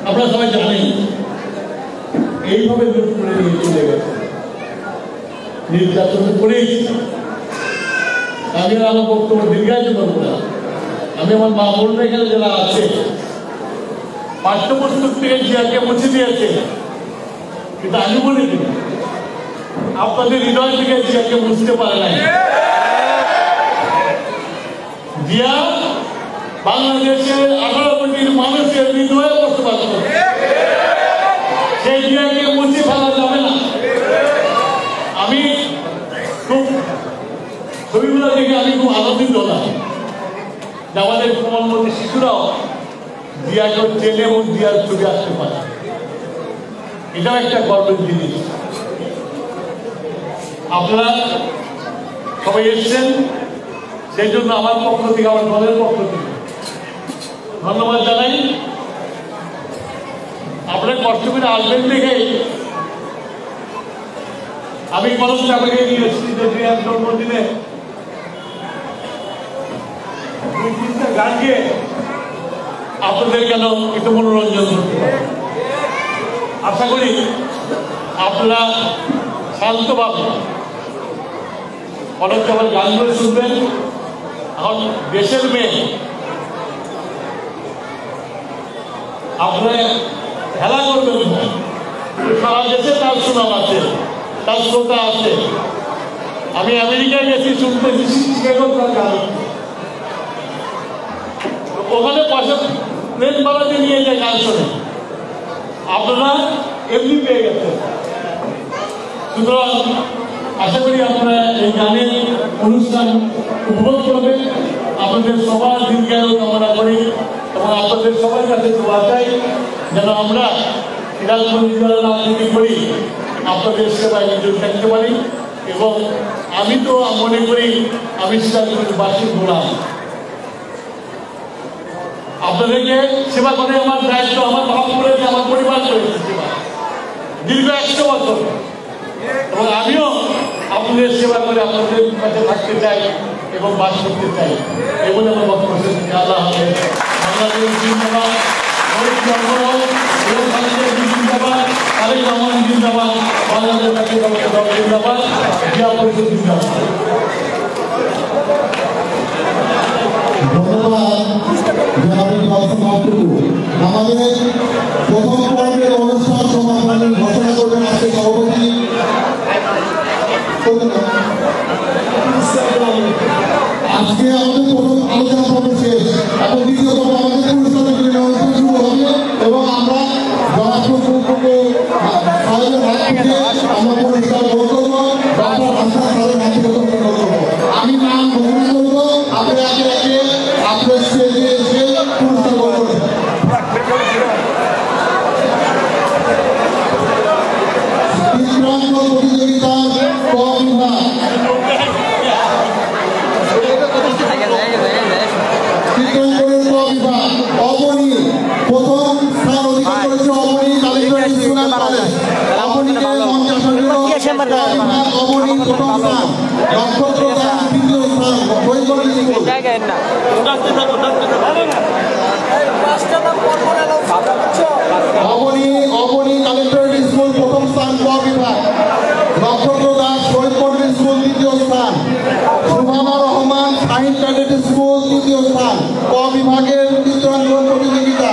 আপনারা সবাই জানেন। এইভাবে লুট করে নিয়ে চলে গেছে, নির্যাতন করেই। আমি আমার বক্তব্য দীর্ঘায়িত করবো না। আমি আমার মা বোনরা এখানে যারা আছে, পাঠ্যপুস্তক থেকে জিয়াকে মুছে দিয়েছে, কিন্তু আমি বলি আপনাদের হৃদয় থেকে জিয়াকে মুছতে পারে নাই। জিয়া বাংলাদেশের 18 কোটির মানুষের হৃদয়ে বসবাস করে, সেই জিয়াকে মুছে ফেলা যাবে না। আমি খুব ছবিগুলো দেখে আমি খুব আনন্দিত হলাম যে আমাদের প্রধানমন্ত্রী শিশুরাও জিয়াকে চেনে এবং জিয়ার ছবি আসতে পারে। এটাও একটা গর্বের জিনিস। আপনারা সবাই এসছেন, সেই জন্য আমার পক্ষ থেকে, আমার দলের পক্ষ থেকে ধন্যবাদ জানাই। আপনারা কষ্ট করে আসবেন দেখে আমি কলম চাপাকে নিয়েছি যে জন্মদিনে তিনটা গান গিয়ে আপনাদের কেন একটু মনোরঞ্জন করতে পারে। আশা করি আপনারা শান্তভাবে অনেক আমার গানগুলো শুনবেন। এখন দেশের মেয়ে আপনারা খেলা করবেন না, সারা দেশে তার সুনাম আছে, তার শ্রোতা আছে। আমি আমেরিকায় গেছি, শুনতেছি গান, ওখানে পয়সা প্লেন বাড়াতে নিয়ে যায় গান শোনে, আপনারা এমনি পেয়ে গেছেন। সুতরাং আশা করি আপনারা এই গানের অনুষ্ঠান উপভোগ করবেন। আপনাদের সবার দীর্ঘায়ু কামনা করি এবং আপনাদের সবার কাছে দোয়া চাই যেন আমরা রাজনীতি করি, আপনাদের সেবায় নিয়োগ থাকতে পারি। এবং আমি তো মনে করি আমি সিরাজগঞ্জবাসীর গোলাম, আপনাদেরকে সেবা করে আমার দায়িত্ব, আমার ভাব করেছে, আমার পরিবার করেছে সেবা দীর্ঘ 100 বছর। এবং আমিও আপনাদের সেবা করে আপনাদের কাছে থাকতে চাই এবং বাস করতে চাই। এই বলে আমার বক্তব্য শেষ করছি। আল্লাহ হাফেজ। বাংলাদেশ জিন্দাবাদ, জিন্দাবাদ, আরেক রহমান জিন্দাবাদ, বাংলাদেশ জিন্দাবাদ, জিয়া পরিষদ জিন্দাবাদ। আমাদের প্রথম পর্বের অনুষ্ঠান সমাপনী ঘোষণা করবেন আজকে সভাপতি। আজকে আমাদের প্রথম আলোচনা পর্ব শেষ, এখন দ্বিতীয় পর্ব আমাদের অনুষ্ঠানের জন্য অনুষ্ঠান শুরু হবে এবং আমরা জনাবকে সাহেবের হাত থেকে আমরা পুরস্কার গ্রহণ করবো, ডক্টর হাসান সাহেবের হাত থেকে গ্রহণ করবো। আমি নাম ঘোষণা করবো, আপনি আগে আগে আপনার স্টেজে এসে পুরস্কার গ্রহণ করবেন। প্রতিযোগিতার চিত্রাঙ্কনের বিভাগ অবনী প্রথম স্থান অধিকার করেছে। অবনী কালীগঞ্জ স্কুল কলেজ, অবনীকে মঞ্চে অবনী প্রথম স্থান, নক্ষত্র দাস দ্বিতীয় স্থান, অবনী কালেক্টরেট স্কুল প্রথম স্থান ক বিভাগ, নক্ষত্র দাস শহীদ পল্লী স্কুল দ্বিতীয় স্থান, সুভানা রহমান শাহিন ক্যাডেট স্কুল তৃতীয় স্থান ক বিভাগের চিত্রাঙ্কন প্রতিযোগিতা।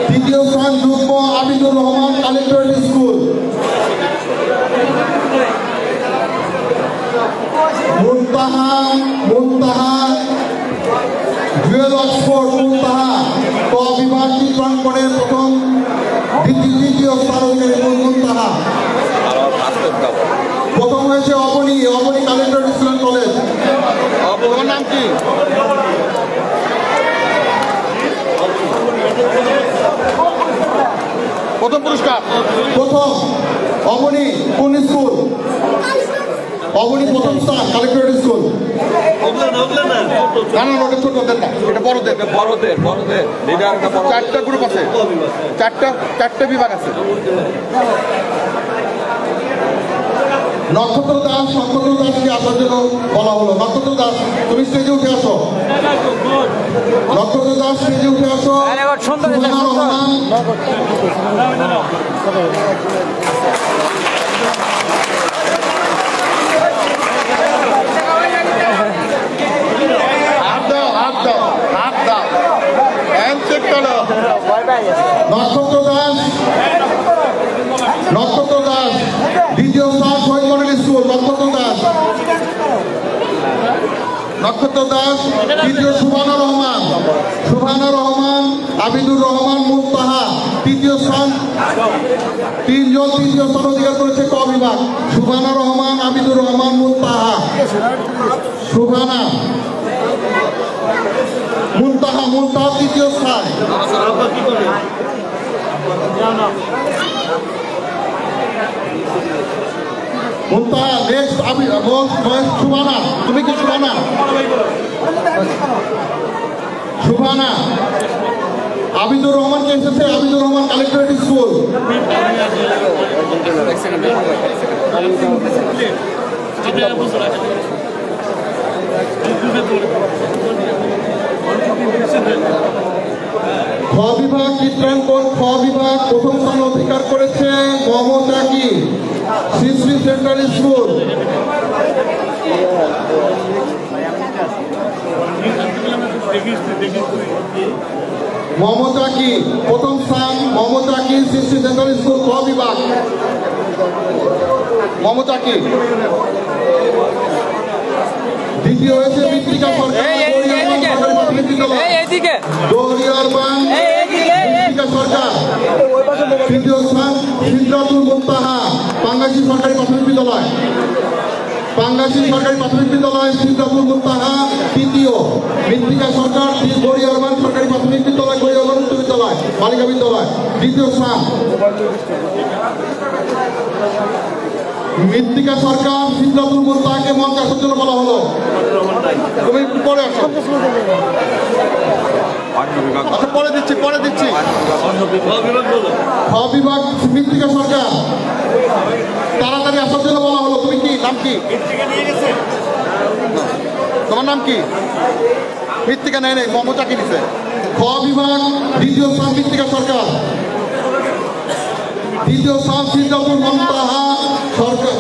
তৃতীয় স্থান যুগ্ম আবিদুর রহমান কালেক্টরেট স্কুল। মুনতাহা জুয়েল অক্সফোর্ড মুনতাহা ক বিভাগ চিত্রাঙ্কনের প্রথম দ্বিতীয় স্থান অধিকারী মুনতাহা। প্রথম হয়েছে অবনী কালেক্টরেট স্কুল কলেজ। তোমার নাম কি? প্রথম পুরস্কার প্রথম অবনী কোন স্কুল? অবনী প্রথম স্থান কালেক্টরেট স্কুল। না না ওটা ছোটদের না, এটা বড়দের। চারটা গ্রুপ আছে, চারটা বিভাগ আছে। নক্ষত্র দাসকে আসার জন্য বলা হলো। নক্ষত্র দাস তুমি স্টেজে উঠে আসো। নক্ষত্র দাস স্টেজে উঠে আসো। রহমান নক্ষত্র দাস দ্বিতীয় স্থান শহীদ মডেল স্কুল। নক্ষত্র দাস তৃতীয় সুভানা রহমান আবিদুর রহমান মুনতাহা তৃতীয় স্থান। তিনজন তৃতীয় স্থান অধিকার করেছে ক বিভাগ, সুভানা রহমান আবিদুর রহমান মুনতাহা। মুনতাহা তৃতীয় স্থান। মুনতাহা নেক্সট সুভানা। তুমি কি সুভানা? আবিদুর রহমান কে এসেছে? Abidur Rahman collectorate school. খ বিভাগ চিত্রাঙ্কন খ বিভাগ প্রথম স্থান অধিকার করেছে মমতা কি শ্রী শ্রী সেন্ট্রাল স্কুল। মমতা কি প্রথম স্থান মমতা কি শ্রী শ্রী সেন্ট্রাল স্কুল খ বিভাগ। মমতা কি দ্বিতীয় হয়েছে মৃত্তিকা সরকার সরকার। তৃতীয় স্থান সিদ্ধাতুল মুনতাহা পাঙ্গাসী সরকারি প্রাথমিক বিদ্যালয়। পাঙ্গাসী সরকারি প্রাথমিক বিদ্যালয় সিদ্ধাতুল মুনতাহা তৃতীয়। মৃত্তিকা সরকার গড়িয়ারবান সরকারি প্রাথমিক বিদ্যালয় গড়িয়ারবান উচ্চ বিদ্যালয় বালিকা বিদ্যালয় দ্বিতীয় স্থান। মৃত্তিকা সরকার সিদ্ধাতুল মুনতাহাকে মঞ্চে আসার জন্য বলা হলো। তুমি পরে আসো। আচ্ছা পরে দিচ্ছি খ বিভাগ মৃত্তিকা সরকার তাড়াতাড়ি আসার জন্য বলা হলো। তুমি কি নাম কি তোমার নাম কি? মৃত্তিকা নেই মমতা কি দিছে। খ বিভাগ দ্বিতীয় স্থান মৃত্তিকা সরকার। দ্বিতীয় স্থান সিদ্ধাতুল মুনতাহা সরকার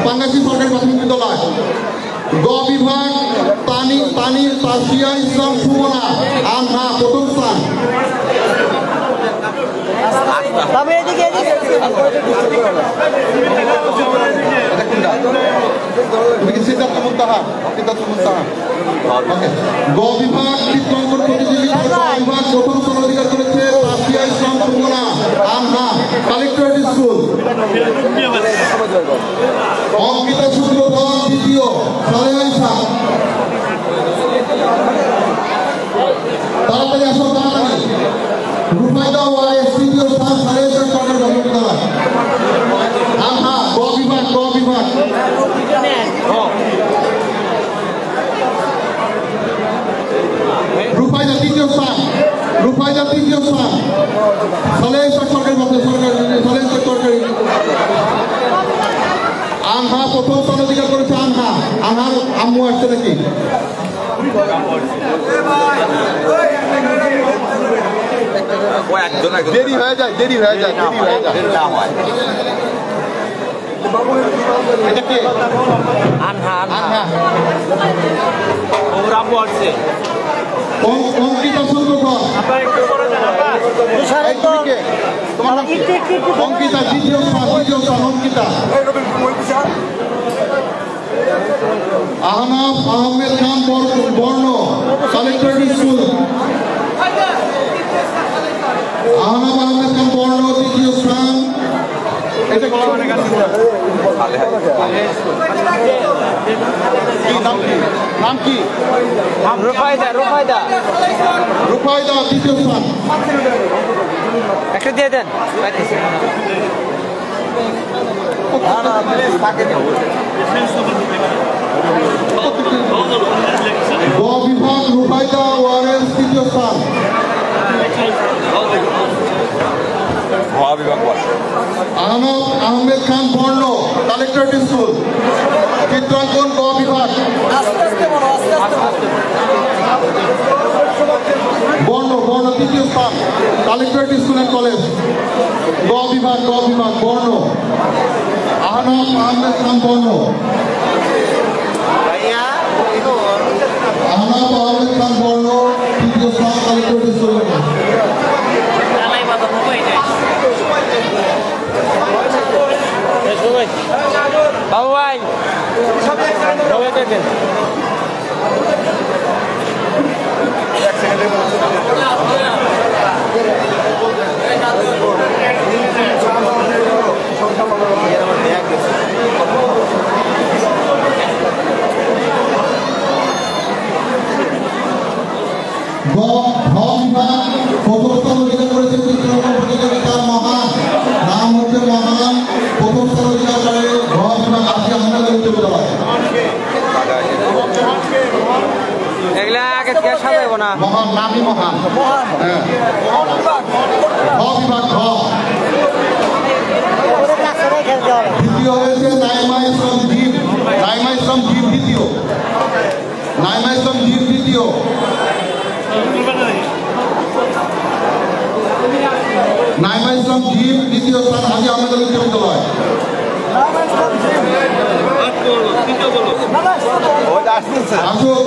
পাঙ্গাসী সরকারি প্রাথমিক বিদ্যালয়। গ বিভাগ তাসিয়া ইসলাম সুমনা আনহা প্রথম স্থান। সিদ্ধাতুল মুনতাহা গ বিভাগ চিত্রাঙ্কন প্রতিযোগিতা বিভাগ প্রথম স্থান অধিকার করেছে তাসিয়া ইসলাম সুমনা আনহা কালেক্টরেট স্কুল। অঙ্কিতা সূত্রধর দ্বিতীয় সালেহা ইসা। তাড়াতাড়ি আসো তাড়াতাড়ি। রুফাইদা ওয়াইস তৃতীয় স্থান সালেহা ইসা সরকারি প্রাথমিক বিদ্যালয়। আনহা গ বিভাগ রুফাইদা তৃতীয় স্থান সালেহা ইসা সরকারি সালেহা ইসা সরকারি। আনহা প্রথম স্থান অধিকার করেছে। আনহার আম্মু আসছে নাকি? দেরি হয়ে যায় এটা কে? আনহা অঙ্কিতা সূত্রধর তোমার নাম কি? অঙ্কিতা দ্বিতীয় স্থান অঙ্কিতা। আহনাফ আহমেদ খান বর্ণ কালেক্টরেট স্কুল। আহনাফ আহমেদ খান বর্ণ তৃতীয় স্থান। নাম কি? রুফাইদা তৃতীয় স্থান। একটা দিয়ে দেন। গ বিভাগ রুফাইদা ওয়ারেস তৃতীয় স্থান। আহনাফ আহমেদ খান বর্ণ কালেক্টরেট স্কুল চিত্রাঙ্কন গ বিভাগ। বর্ণ তৃতীয় স্থান কালেক্টরেট স্কুল অ্যান্ড কলেজ। গ বিভাগ বর্ণ আহনাফ আহমেদ খান বর্ণ। আহনাফ আহমেদ খান বর্ণ তৃতীয় স্থান কালেক্টরেট স্কুল। বাবু ভাই প্রথম স্থান অধিকার করেছে চিত্রাঙ্কন প্রতিযোগিতার মহান নাম হচ্ছে মহান। প্রথম স্থান অধিকার করে ঘ বিভাগ আসিয়া আহমেদ উচ্চ বিদ্যালয়। এগুলা আগে থেকে সাজাবো না। মহান নামই মহান। হ্যাঁ ঘ বিভাগ দ্বিতীয় হয়েছে নাইমা ইসলাম দ্বীপ দ্বিতীয়। নাইমা ইসলাম জিপ দ্বিতীয়, নাইমা ইসলাম জিপ দ্বিতীয় স্থান হাজী আহমেদ আলী উচ্চ বিদ্যালয়। আসুক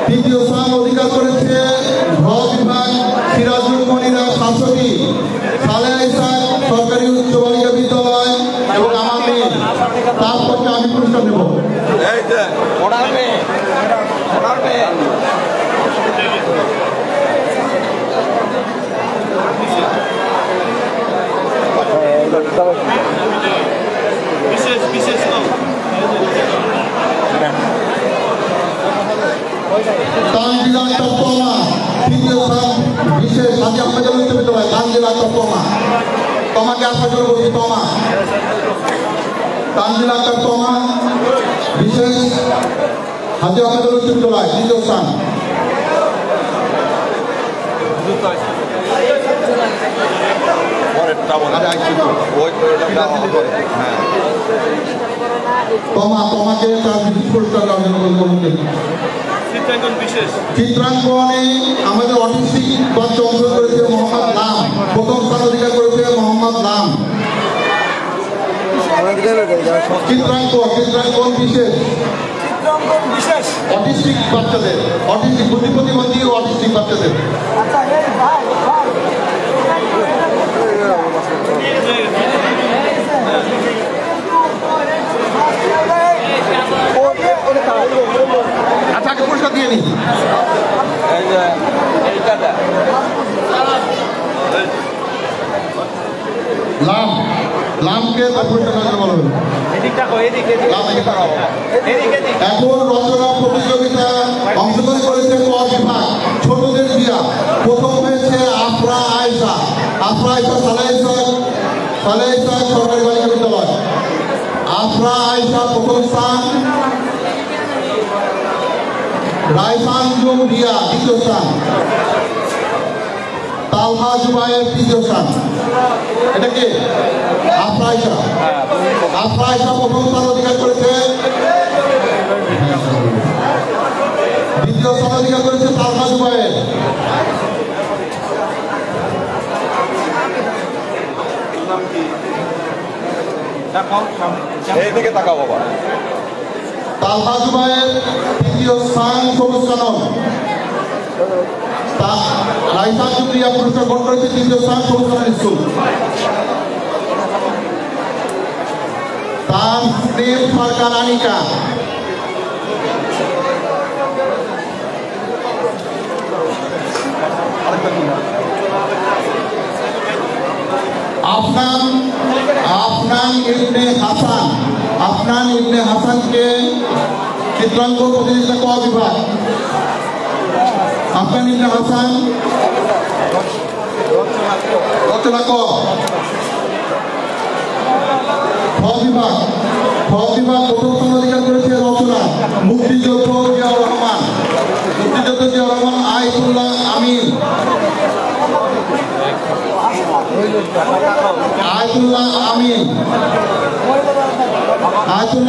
তৃতীয় স্থান অধিকার করেছে ঘ বিভাগ সিরাজুল মনিরা শাসকি, সালেহা ইসলাম সরকারি উচ্চ বালিকা বিদ্যালয় এবং আমার মেয়ে। তার পক্ষে আমি পুরস্কার নেব। তানজিলা আক্তার তমা তৃতীয় স্থান বিশেষ হাজী আহমেদ আলী উচ্চ বিদ্যালয়। তানজিলা আক্তার তমা, তোমাকে আশা করে বলছি তমা। তানজিলা আক্তার তমা বিশেষ হাজী আহমেদ আলী উচ্চ বিদ্যালয় তৃতীয় স্থান। তোমাকে পুরস্কার চিত্রাঙ্কনে আমাদের অটিস্টিক বাচ্চা অংশগ্রহণ করেছে মোহাম্মদ নাম, প্রথম স্থান অধিকার করেছে মোহাম্মদ নাম। চিত্রাঙ্কন বিশেষ অটিস্টিক বাচ্চাদের, অটিস্টিক বুদ্ধি প্রতিবন্ধী ও অটিস্টিক বাচ্চাদের। আচ্ছা আগে পুরস্কার দিয়ে নি। লামকে পুরস্কার বলা হলো। এখন রচনা প্রতিযোগিতা অংশগ্রহণ করেছে ক বিভাগ ছোটদের দিয়া। প্রথম হয়েছে আফরা আয়েশা, সালেহা ইসলাম সরকারি বালিকা বিদ্যালয়। আফরা আয়েশা প্রথম স্থান, রাইসান দিয়া দ্বিতীয় স্থান, তালহা জুবায়ের তৃতীয় স্থান। এটা কে? আফরা আয়েশা প্রথম স্থান অধিকার করেছে। দ্বিতীয় স্থান অধিকার করেছে তালহা জুবায়ের। এইদিকে তাকাও বাবা। তালহা জুবায়ের তৃতীয় স্থান, সবুজ কানন। রাইসান জুবরিয়া পুরস্কার গ্রহণ করেছে তৃতীয় স্থান, সবুজ কানন স্কুল। তানসিম সরকার আনিকা আফনান ইবনে হাসানকে চিত্রাঙ্কন প্রতিযোগিতা ক বিভাগ। আফনান ইবনে হাসান রচনা ক। খ বিভাগ প্রথম স্থান অধিকার করেছে রচনা মুক্তিযোদ্ধা জিয়াউর রহমান, আয়তুল্লাহ আমিন। আয়তুল্লাহ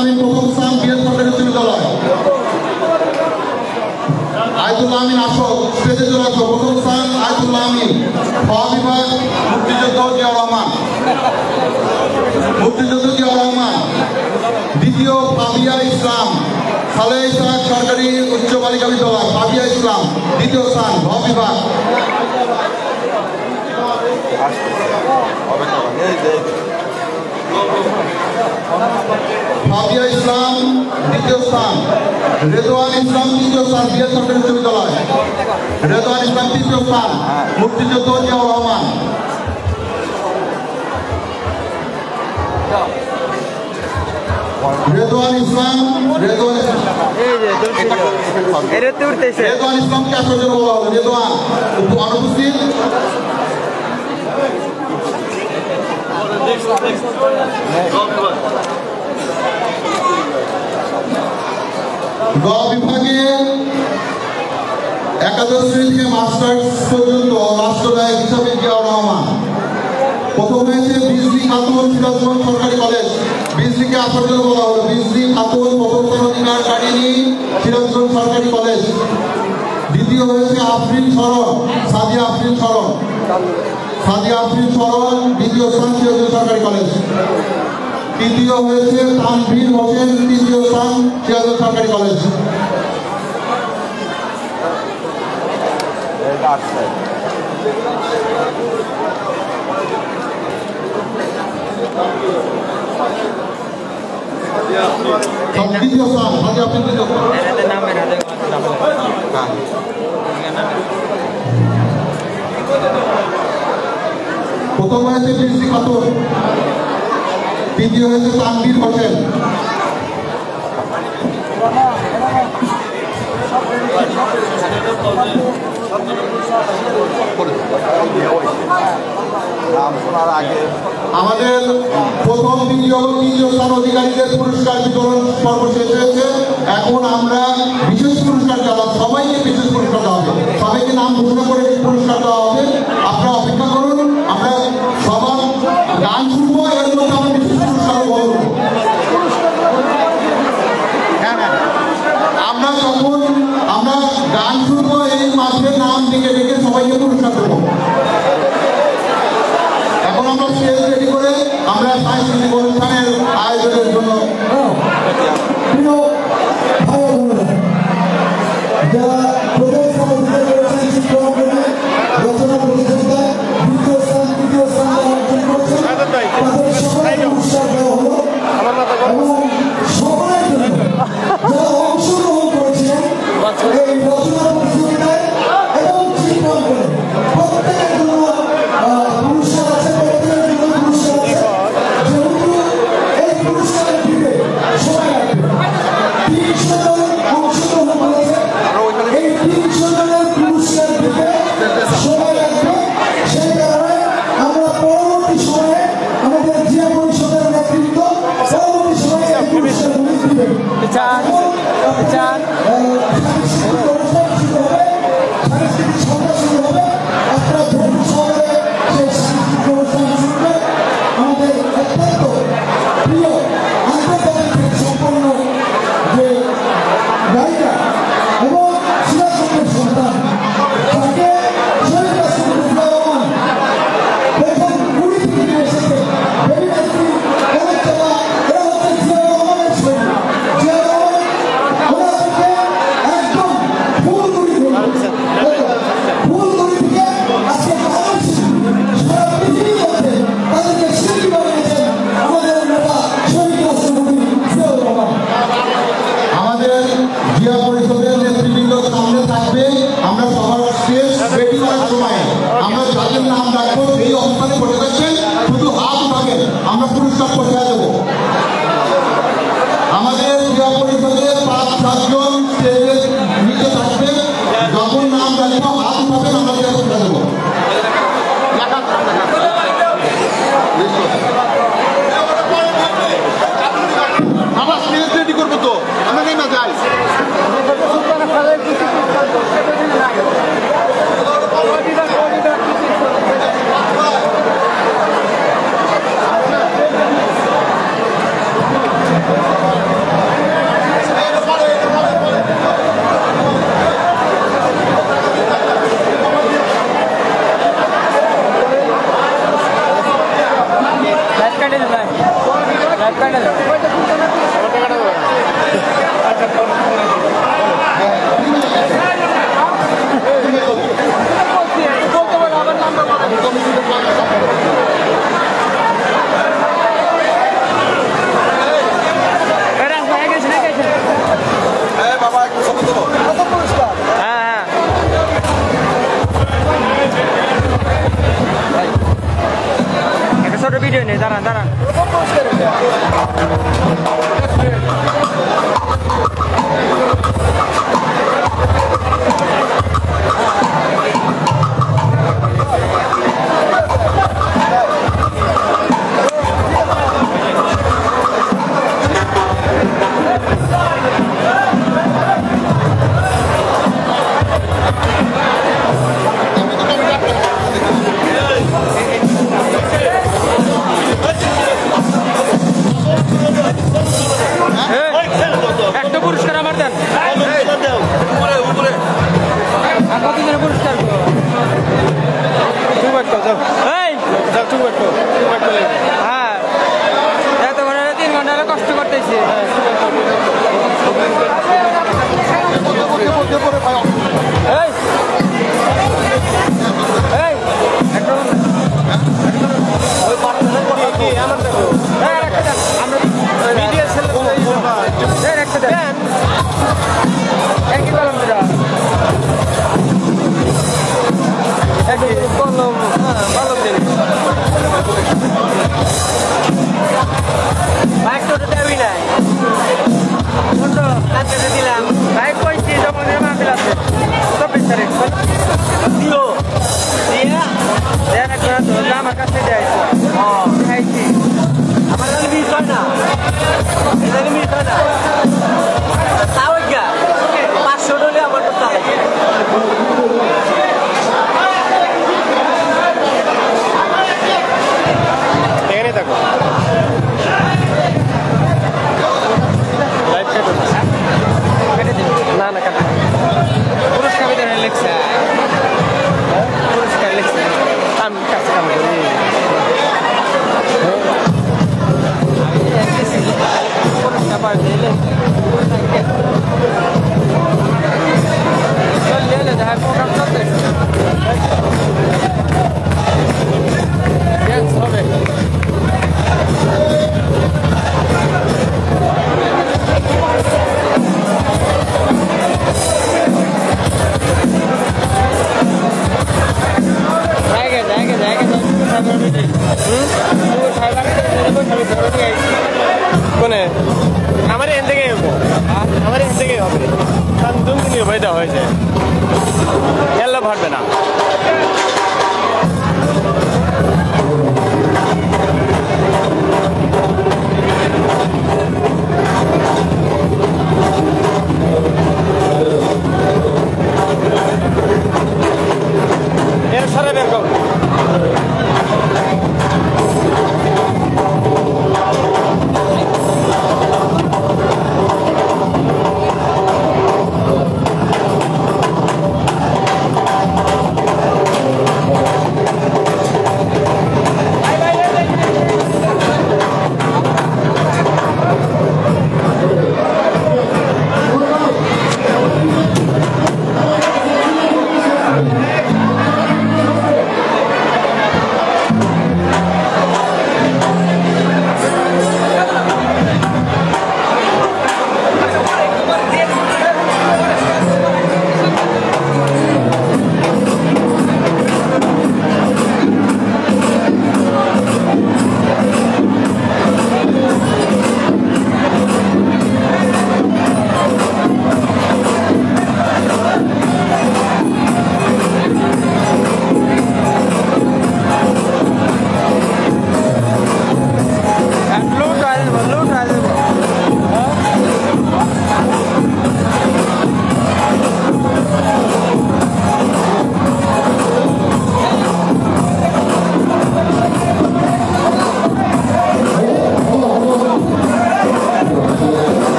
আমিন প্রথম স্থান বিএড সরকারি উচ্চ বিদ্যালয়। আয়তুল্লাহ আমিন আসো, স্টেজে চলে আসো। প্রথম স্থান আয়তুল্লাহ আমিন। খ বিভাগ মুক্তিযোদ্ধা জিয়াউর রহমান। দ্বিতীয় ফাবিয়া ইসলাম, সালেহা ইসলাম সরকারি উচ্চ বালিকা বিদ্যালয়। ফাবিয়া ইসলাম দ্বিতীয় স্থান, ঘ বিভাগ। ফাবিয়া ইসলাম দ্বিতীয় স্থান। রেদওয়ান ইসলাম তৃতীয় স্থান, বিএড সরকারি উচ্চ বিদ্যালয়। রেদওয়ান ইসলাম তৃতীয় স্থান, মুক্তিযোদ্ধা জিয়াউর রহমান। রেদওয়ান ইসলাম কে আসলে বলা হলো। রেদওয়ান অনুপস্থিত। গ বিভাগে একাদশ শ্রেণী থেকে মাস্টার্স পর্যন্ত রাষ্ট্রনায়ক হিসাবে জিয়াউর রহমান। প্রথম হয়েছে বিজলি খাতুন সিরাজগঞ্জ সরকারি কলেজ, বিজলিকে আসার জন্য বলা হলো, বিজলি খাতুন প্রথম অধিকার কাটিনি সিরাজগঞ্জ সরকারি কলেজ। দ্বিতীয় হয়েছে আফরিন শরণ, সাদিয়া আফরিন শরণ, সাদিয়া আফরিন শরণ দ্বিতীয় স্থান সিরাজগঞ্জ সরকারি কলেজ। তৃতীয় হয়েছে তানভীর হোসেন, তৃতীয় স্থান সিরাজগঞ্জ সরকারি কলেজ। দ্বিতীয় স্থান সাদিয়া আফরিন দ্বিতীয় স্থান। প্রথম হয়েছে বিজলি খাতুন, দ্বিতীয় হয়েছে তানভীর হোসেন। আমাদের প্রথম দ্বিতীয় তৃতীয় স্থান অধিকারীদের পুরস্কার বিতরণ পর্ব শেষ হয়েছে। এখন আমরা বিশেষ পুরস্কার দেওয়া, সবাইকে বিশেষ পুরস্কার দেওয়া হবে, সবাইকে নাম ঘোষণা করে পুরস্কার দেওয়া হবে। আপনারা অপেক্ষা করুন, আমরা সবার গান শুনবো, এর মধ্যে আমরা বিশেষ পুরস্কার বলব। আমরা যখন আমরা গান শুনবো এই মাঝে নাম ডেকে ডেকে সবাইকে পুরস্কার দেবো। এখন আমরা স্টেজ রেডি করে আমরা সাংস্কৃতিক অনুষ্ঠানের আয়োজনের জন্য প্রিয় ভাই বোনেরা, যারা প্রথম স্থান অধিকার করেছেন চিত্রাঙ্কনে রচনা প্রতিযোগিতায় দ্বিতীয় স্থান তৃতীয় স্থান অর্জন করেছেন, তাদের সকলকে পুরস্কার দেওয়া হলো। এবং সকলের জন্য যারা অংশগ্রহণ করেছিলেন এই রচনা প্রতিযোগিতায় এবং চিত্রাঙ্কনে প্রত্যেকের জন্য পুরস্কার আছে, প্রত্যেকের জন্য পুরস্কার আছে। যেহেতু এই পুরস্কারের দিকে সময় লাগবে, 300 জন অংশগ্রহণ করেছে, এই 300 জনের পুরস্কার দিতে সময় লাগবে। সেই কারণে আমরা পরবর্তী সময়ে আমাদের জিয়া পরিষদের নেতৃত্ব পরবর্তী সময়ে এই পুরস্কারগুলি দিবেন। সাংস্কৃতিক অনুষ্ঠান শুরু হবে, সাংস্কৃতিক সন্ধ্যা শুরু হবে, আপনারা ধৈর্য সহকারে সেই সাংস্কৃতিক অনুষ্ঠান শুনবেন। আমাদের অত্যন্ত প্রিয় আন্তর্জাতিক সম্পন্ন যে গায়িকা এবং সিরাজগঞ্জের সন্তান, তাকে শহীদ রাষ্ট্রপতি জিয়াউর রহমান প্রথম 20 থেকে নিয়ে এসেছে। বেবি নাইট্রি, কলেজ চাপা, এরা হচ্ছে জিয়াউর রহমানের শহীদ। জিয়াউর রহমান ওনাদেরকে একদম ফুলগুড়ি থেকে আজকে বাংলাদেশ সারা পৃথিবীর মধ্যে তাদেরকে শিল্পী বানিয়েছেন আমাদের নেতা শহীদ রাষ্ট্রপতি জিয়াউর রহমান। আমাদের জিয়া পরিষদের নেতৃবৃন্দ সামনে থাকবে। আমরা সবার স্টেজ রেডি করার সময় আমরা যাদের নাম রাখবো সেই অবস্থানে বসে থাকবেন, শুধু হাত উঠাবেন, আমরা পুরস্কার পৌঁছে দেবো। আমাদের জিয়া পরিষদের 5-7 জন স্টেজের নিচে থাকবে, যখন নাম রাখবো হাত উঠাবেন, আমরা পৌঁছে দেবো। আমরা স্টেজ রেডি করবো তো, আমরা নেই না যাই। ছোট ভিডিও নেই, দাঁড়ান দাঁড়ান। নাকি কলম ভালো দিন বাইক তো দেবই নাই ছোট কাছে দিলাম বাইক কইছি যখন মাহফিল আছে 24 তারিখ দিও দিয়া দেন একটা আমার কাছে যাইছি খাইছি আমার কাছে মিস হয় না এটা মিস হয় না তাও গা 500 ডলে আমার তো চাই এখানে থাকো লাইভ কাটো না না কাটো পুরস্কার বিতরণ লেখছে পুরস্কার লেখছে আমি কাছে কাম করি পুরস্কার পাই দিলে চল ले যায় প্রোগ্রাম চলতে ড্যান্স হবে কোনে আমার এখান থেকে আমার এখান থেকে হবে শান্তন নিয়ে বইটা হয়েছে এল্লা ভাটবে না এর সারা বের কর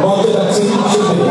মঞ্চে যাচ্ছি শিল্পী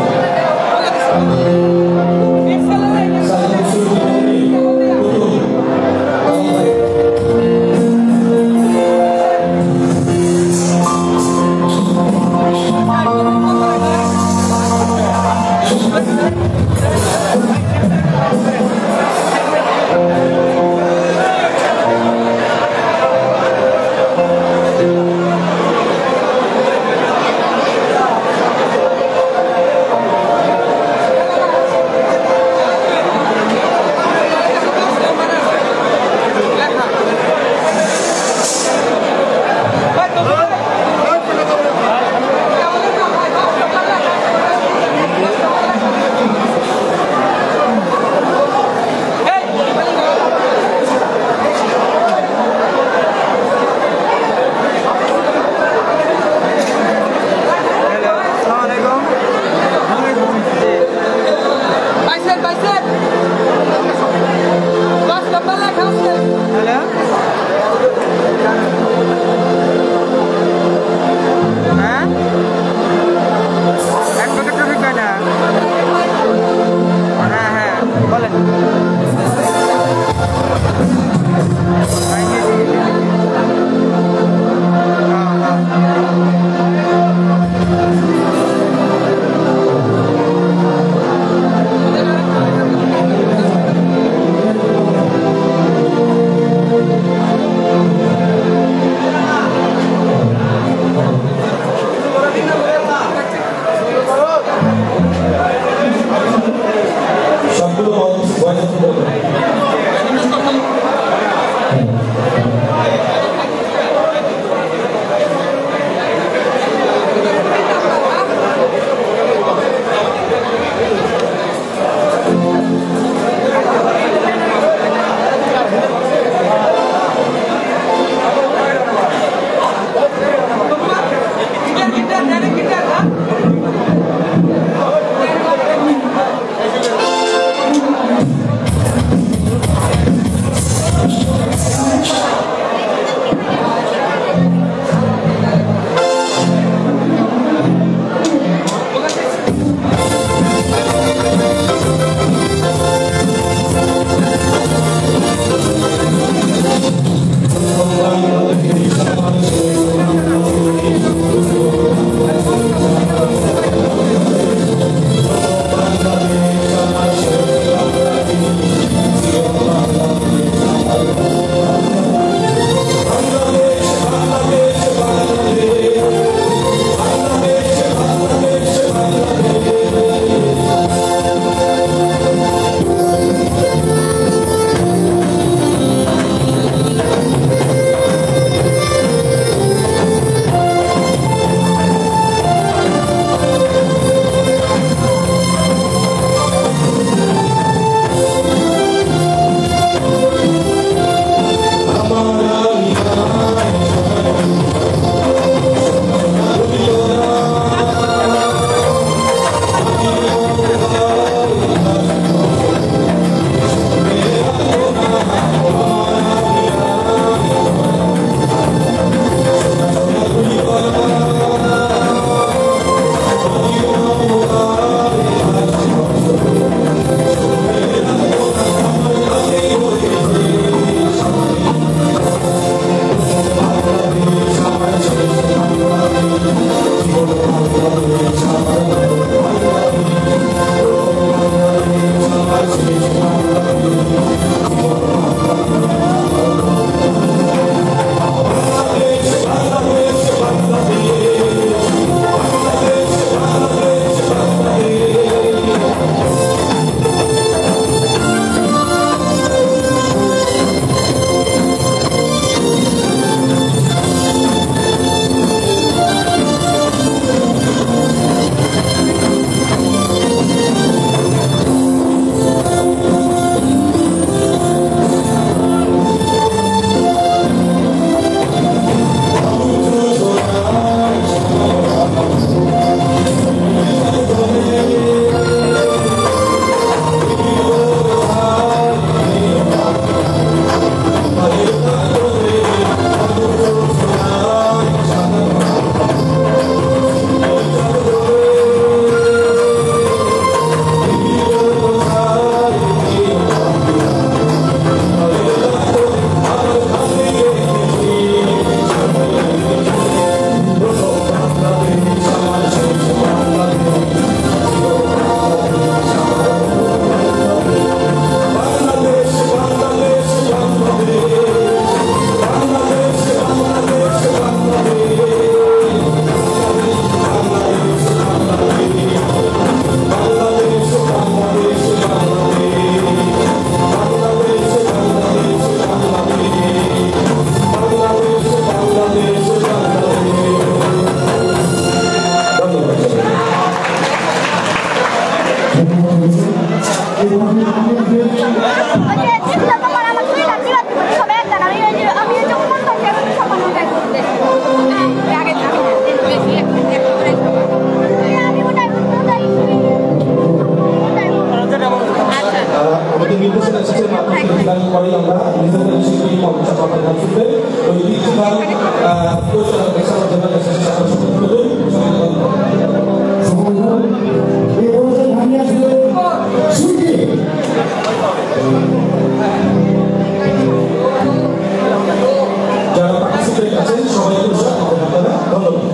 গান পরেই আমরা নিজেদের শিল্পী মঞ্চা পাবেন গান শুনবে ওই তিনটি গান পরিচালক এছাড়াও জেনারেল শেষে করুন যারা পার্টিসিপেট আছেন সবাই আপনারা ধন্যবাদ।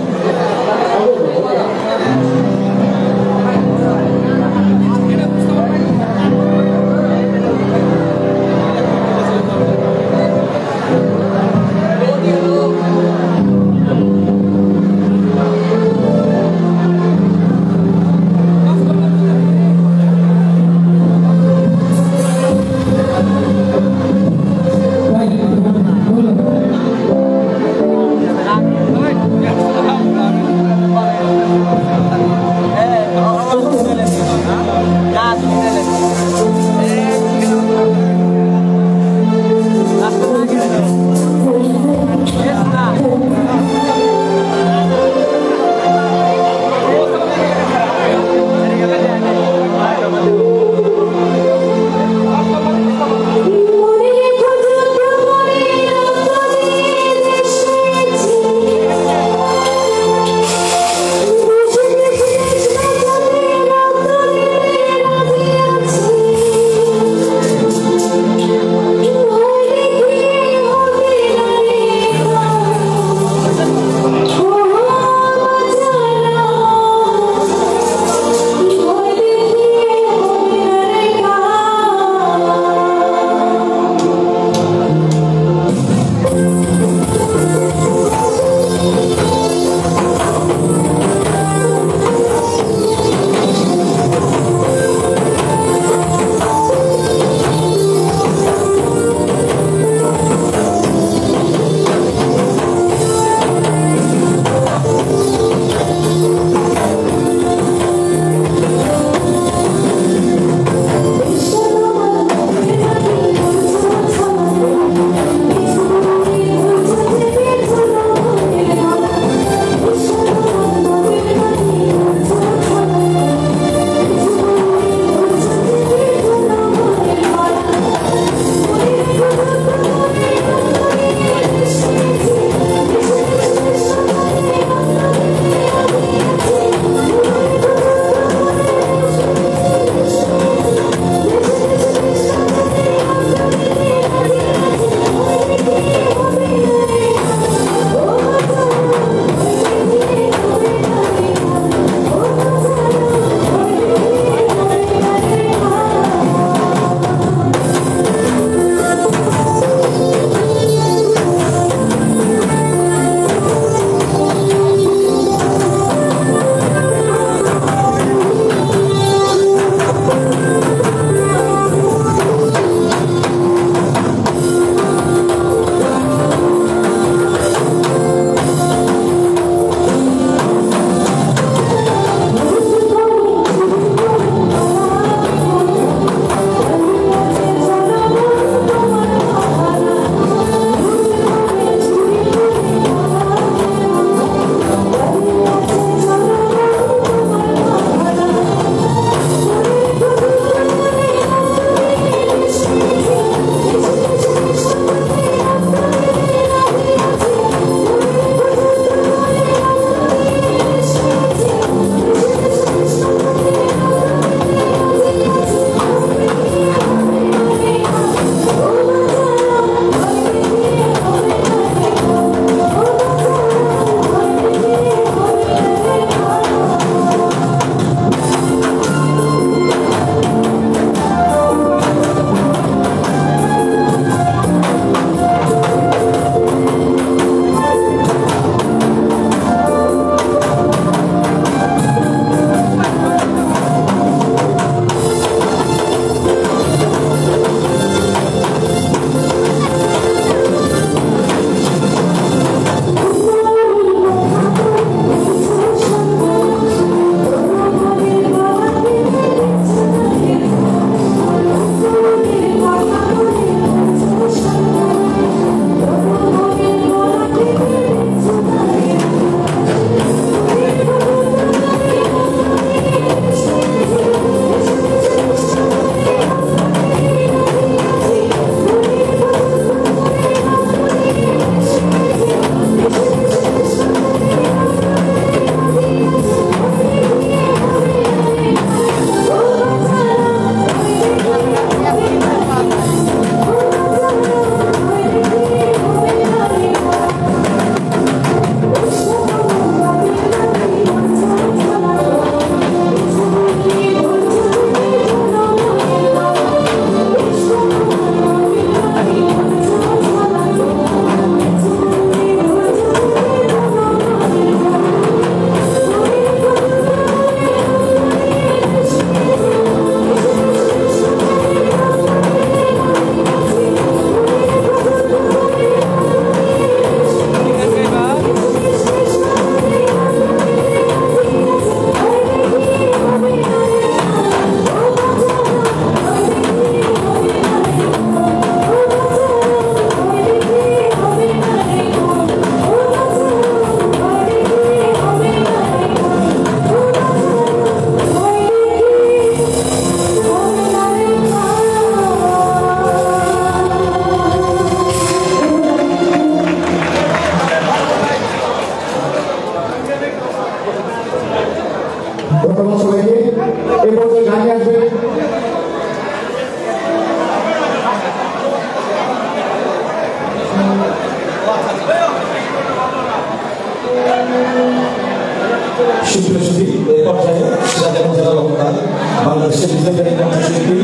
সুপ্রিয় সুধী এই পর্যায়ে সিরাজগঞ্জ জেলা লক্ষ্মণ বাংলাদেশের বিজেপি কণ্ঠশিল্পী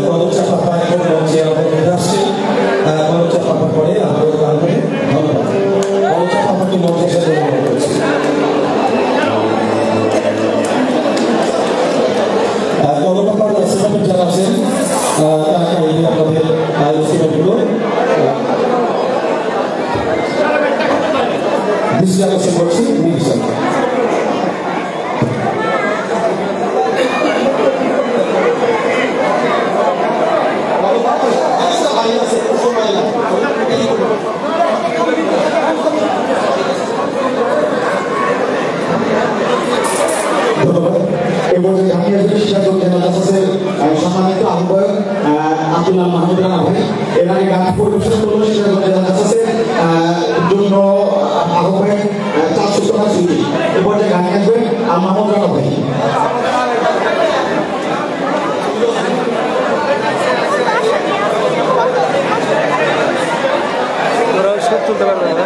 কলচা পাপা এখন মঞ্চে আমাদের আসছে কলচা পাপা পরে আমাদের ধন্যবাদ কলচা পাপাকে মঞ্চে এসে ধন্যবাদ করছি কলকাতার সেভেন যারা আছেন আপনাদের আলোচনাগুলো দৃষ্টি আকর্ষণ করছি সম্মানিত আহ্বায়ক আব্দুল্লাহ মাহমুদ রানা ভাই এর আগে গান পরিবেশন করলো জন্য আহ্বায়ক চাঁদসুতনা স্মৃতি এ পর্যায়ে গান গাইবেন মাহমুদ রানা ভাই তুলতে পারবে না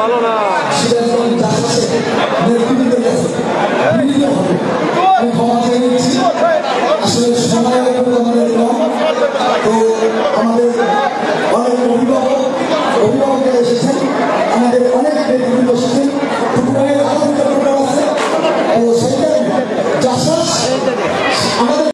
ভালো না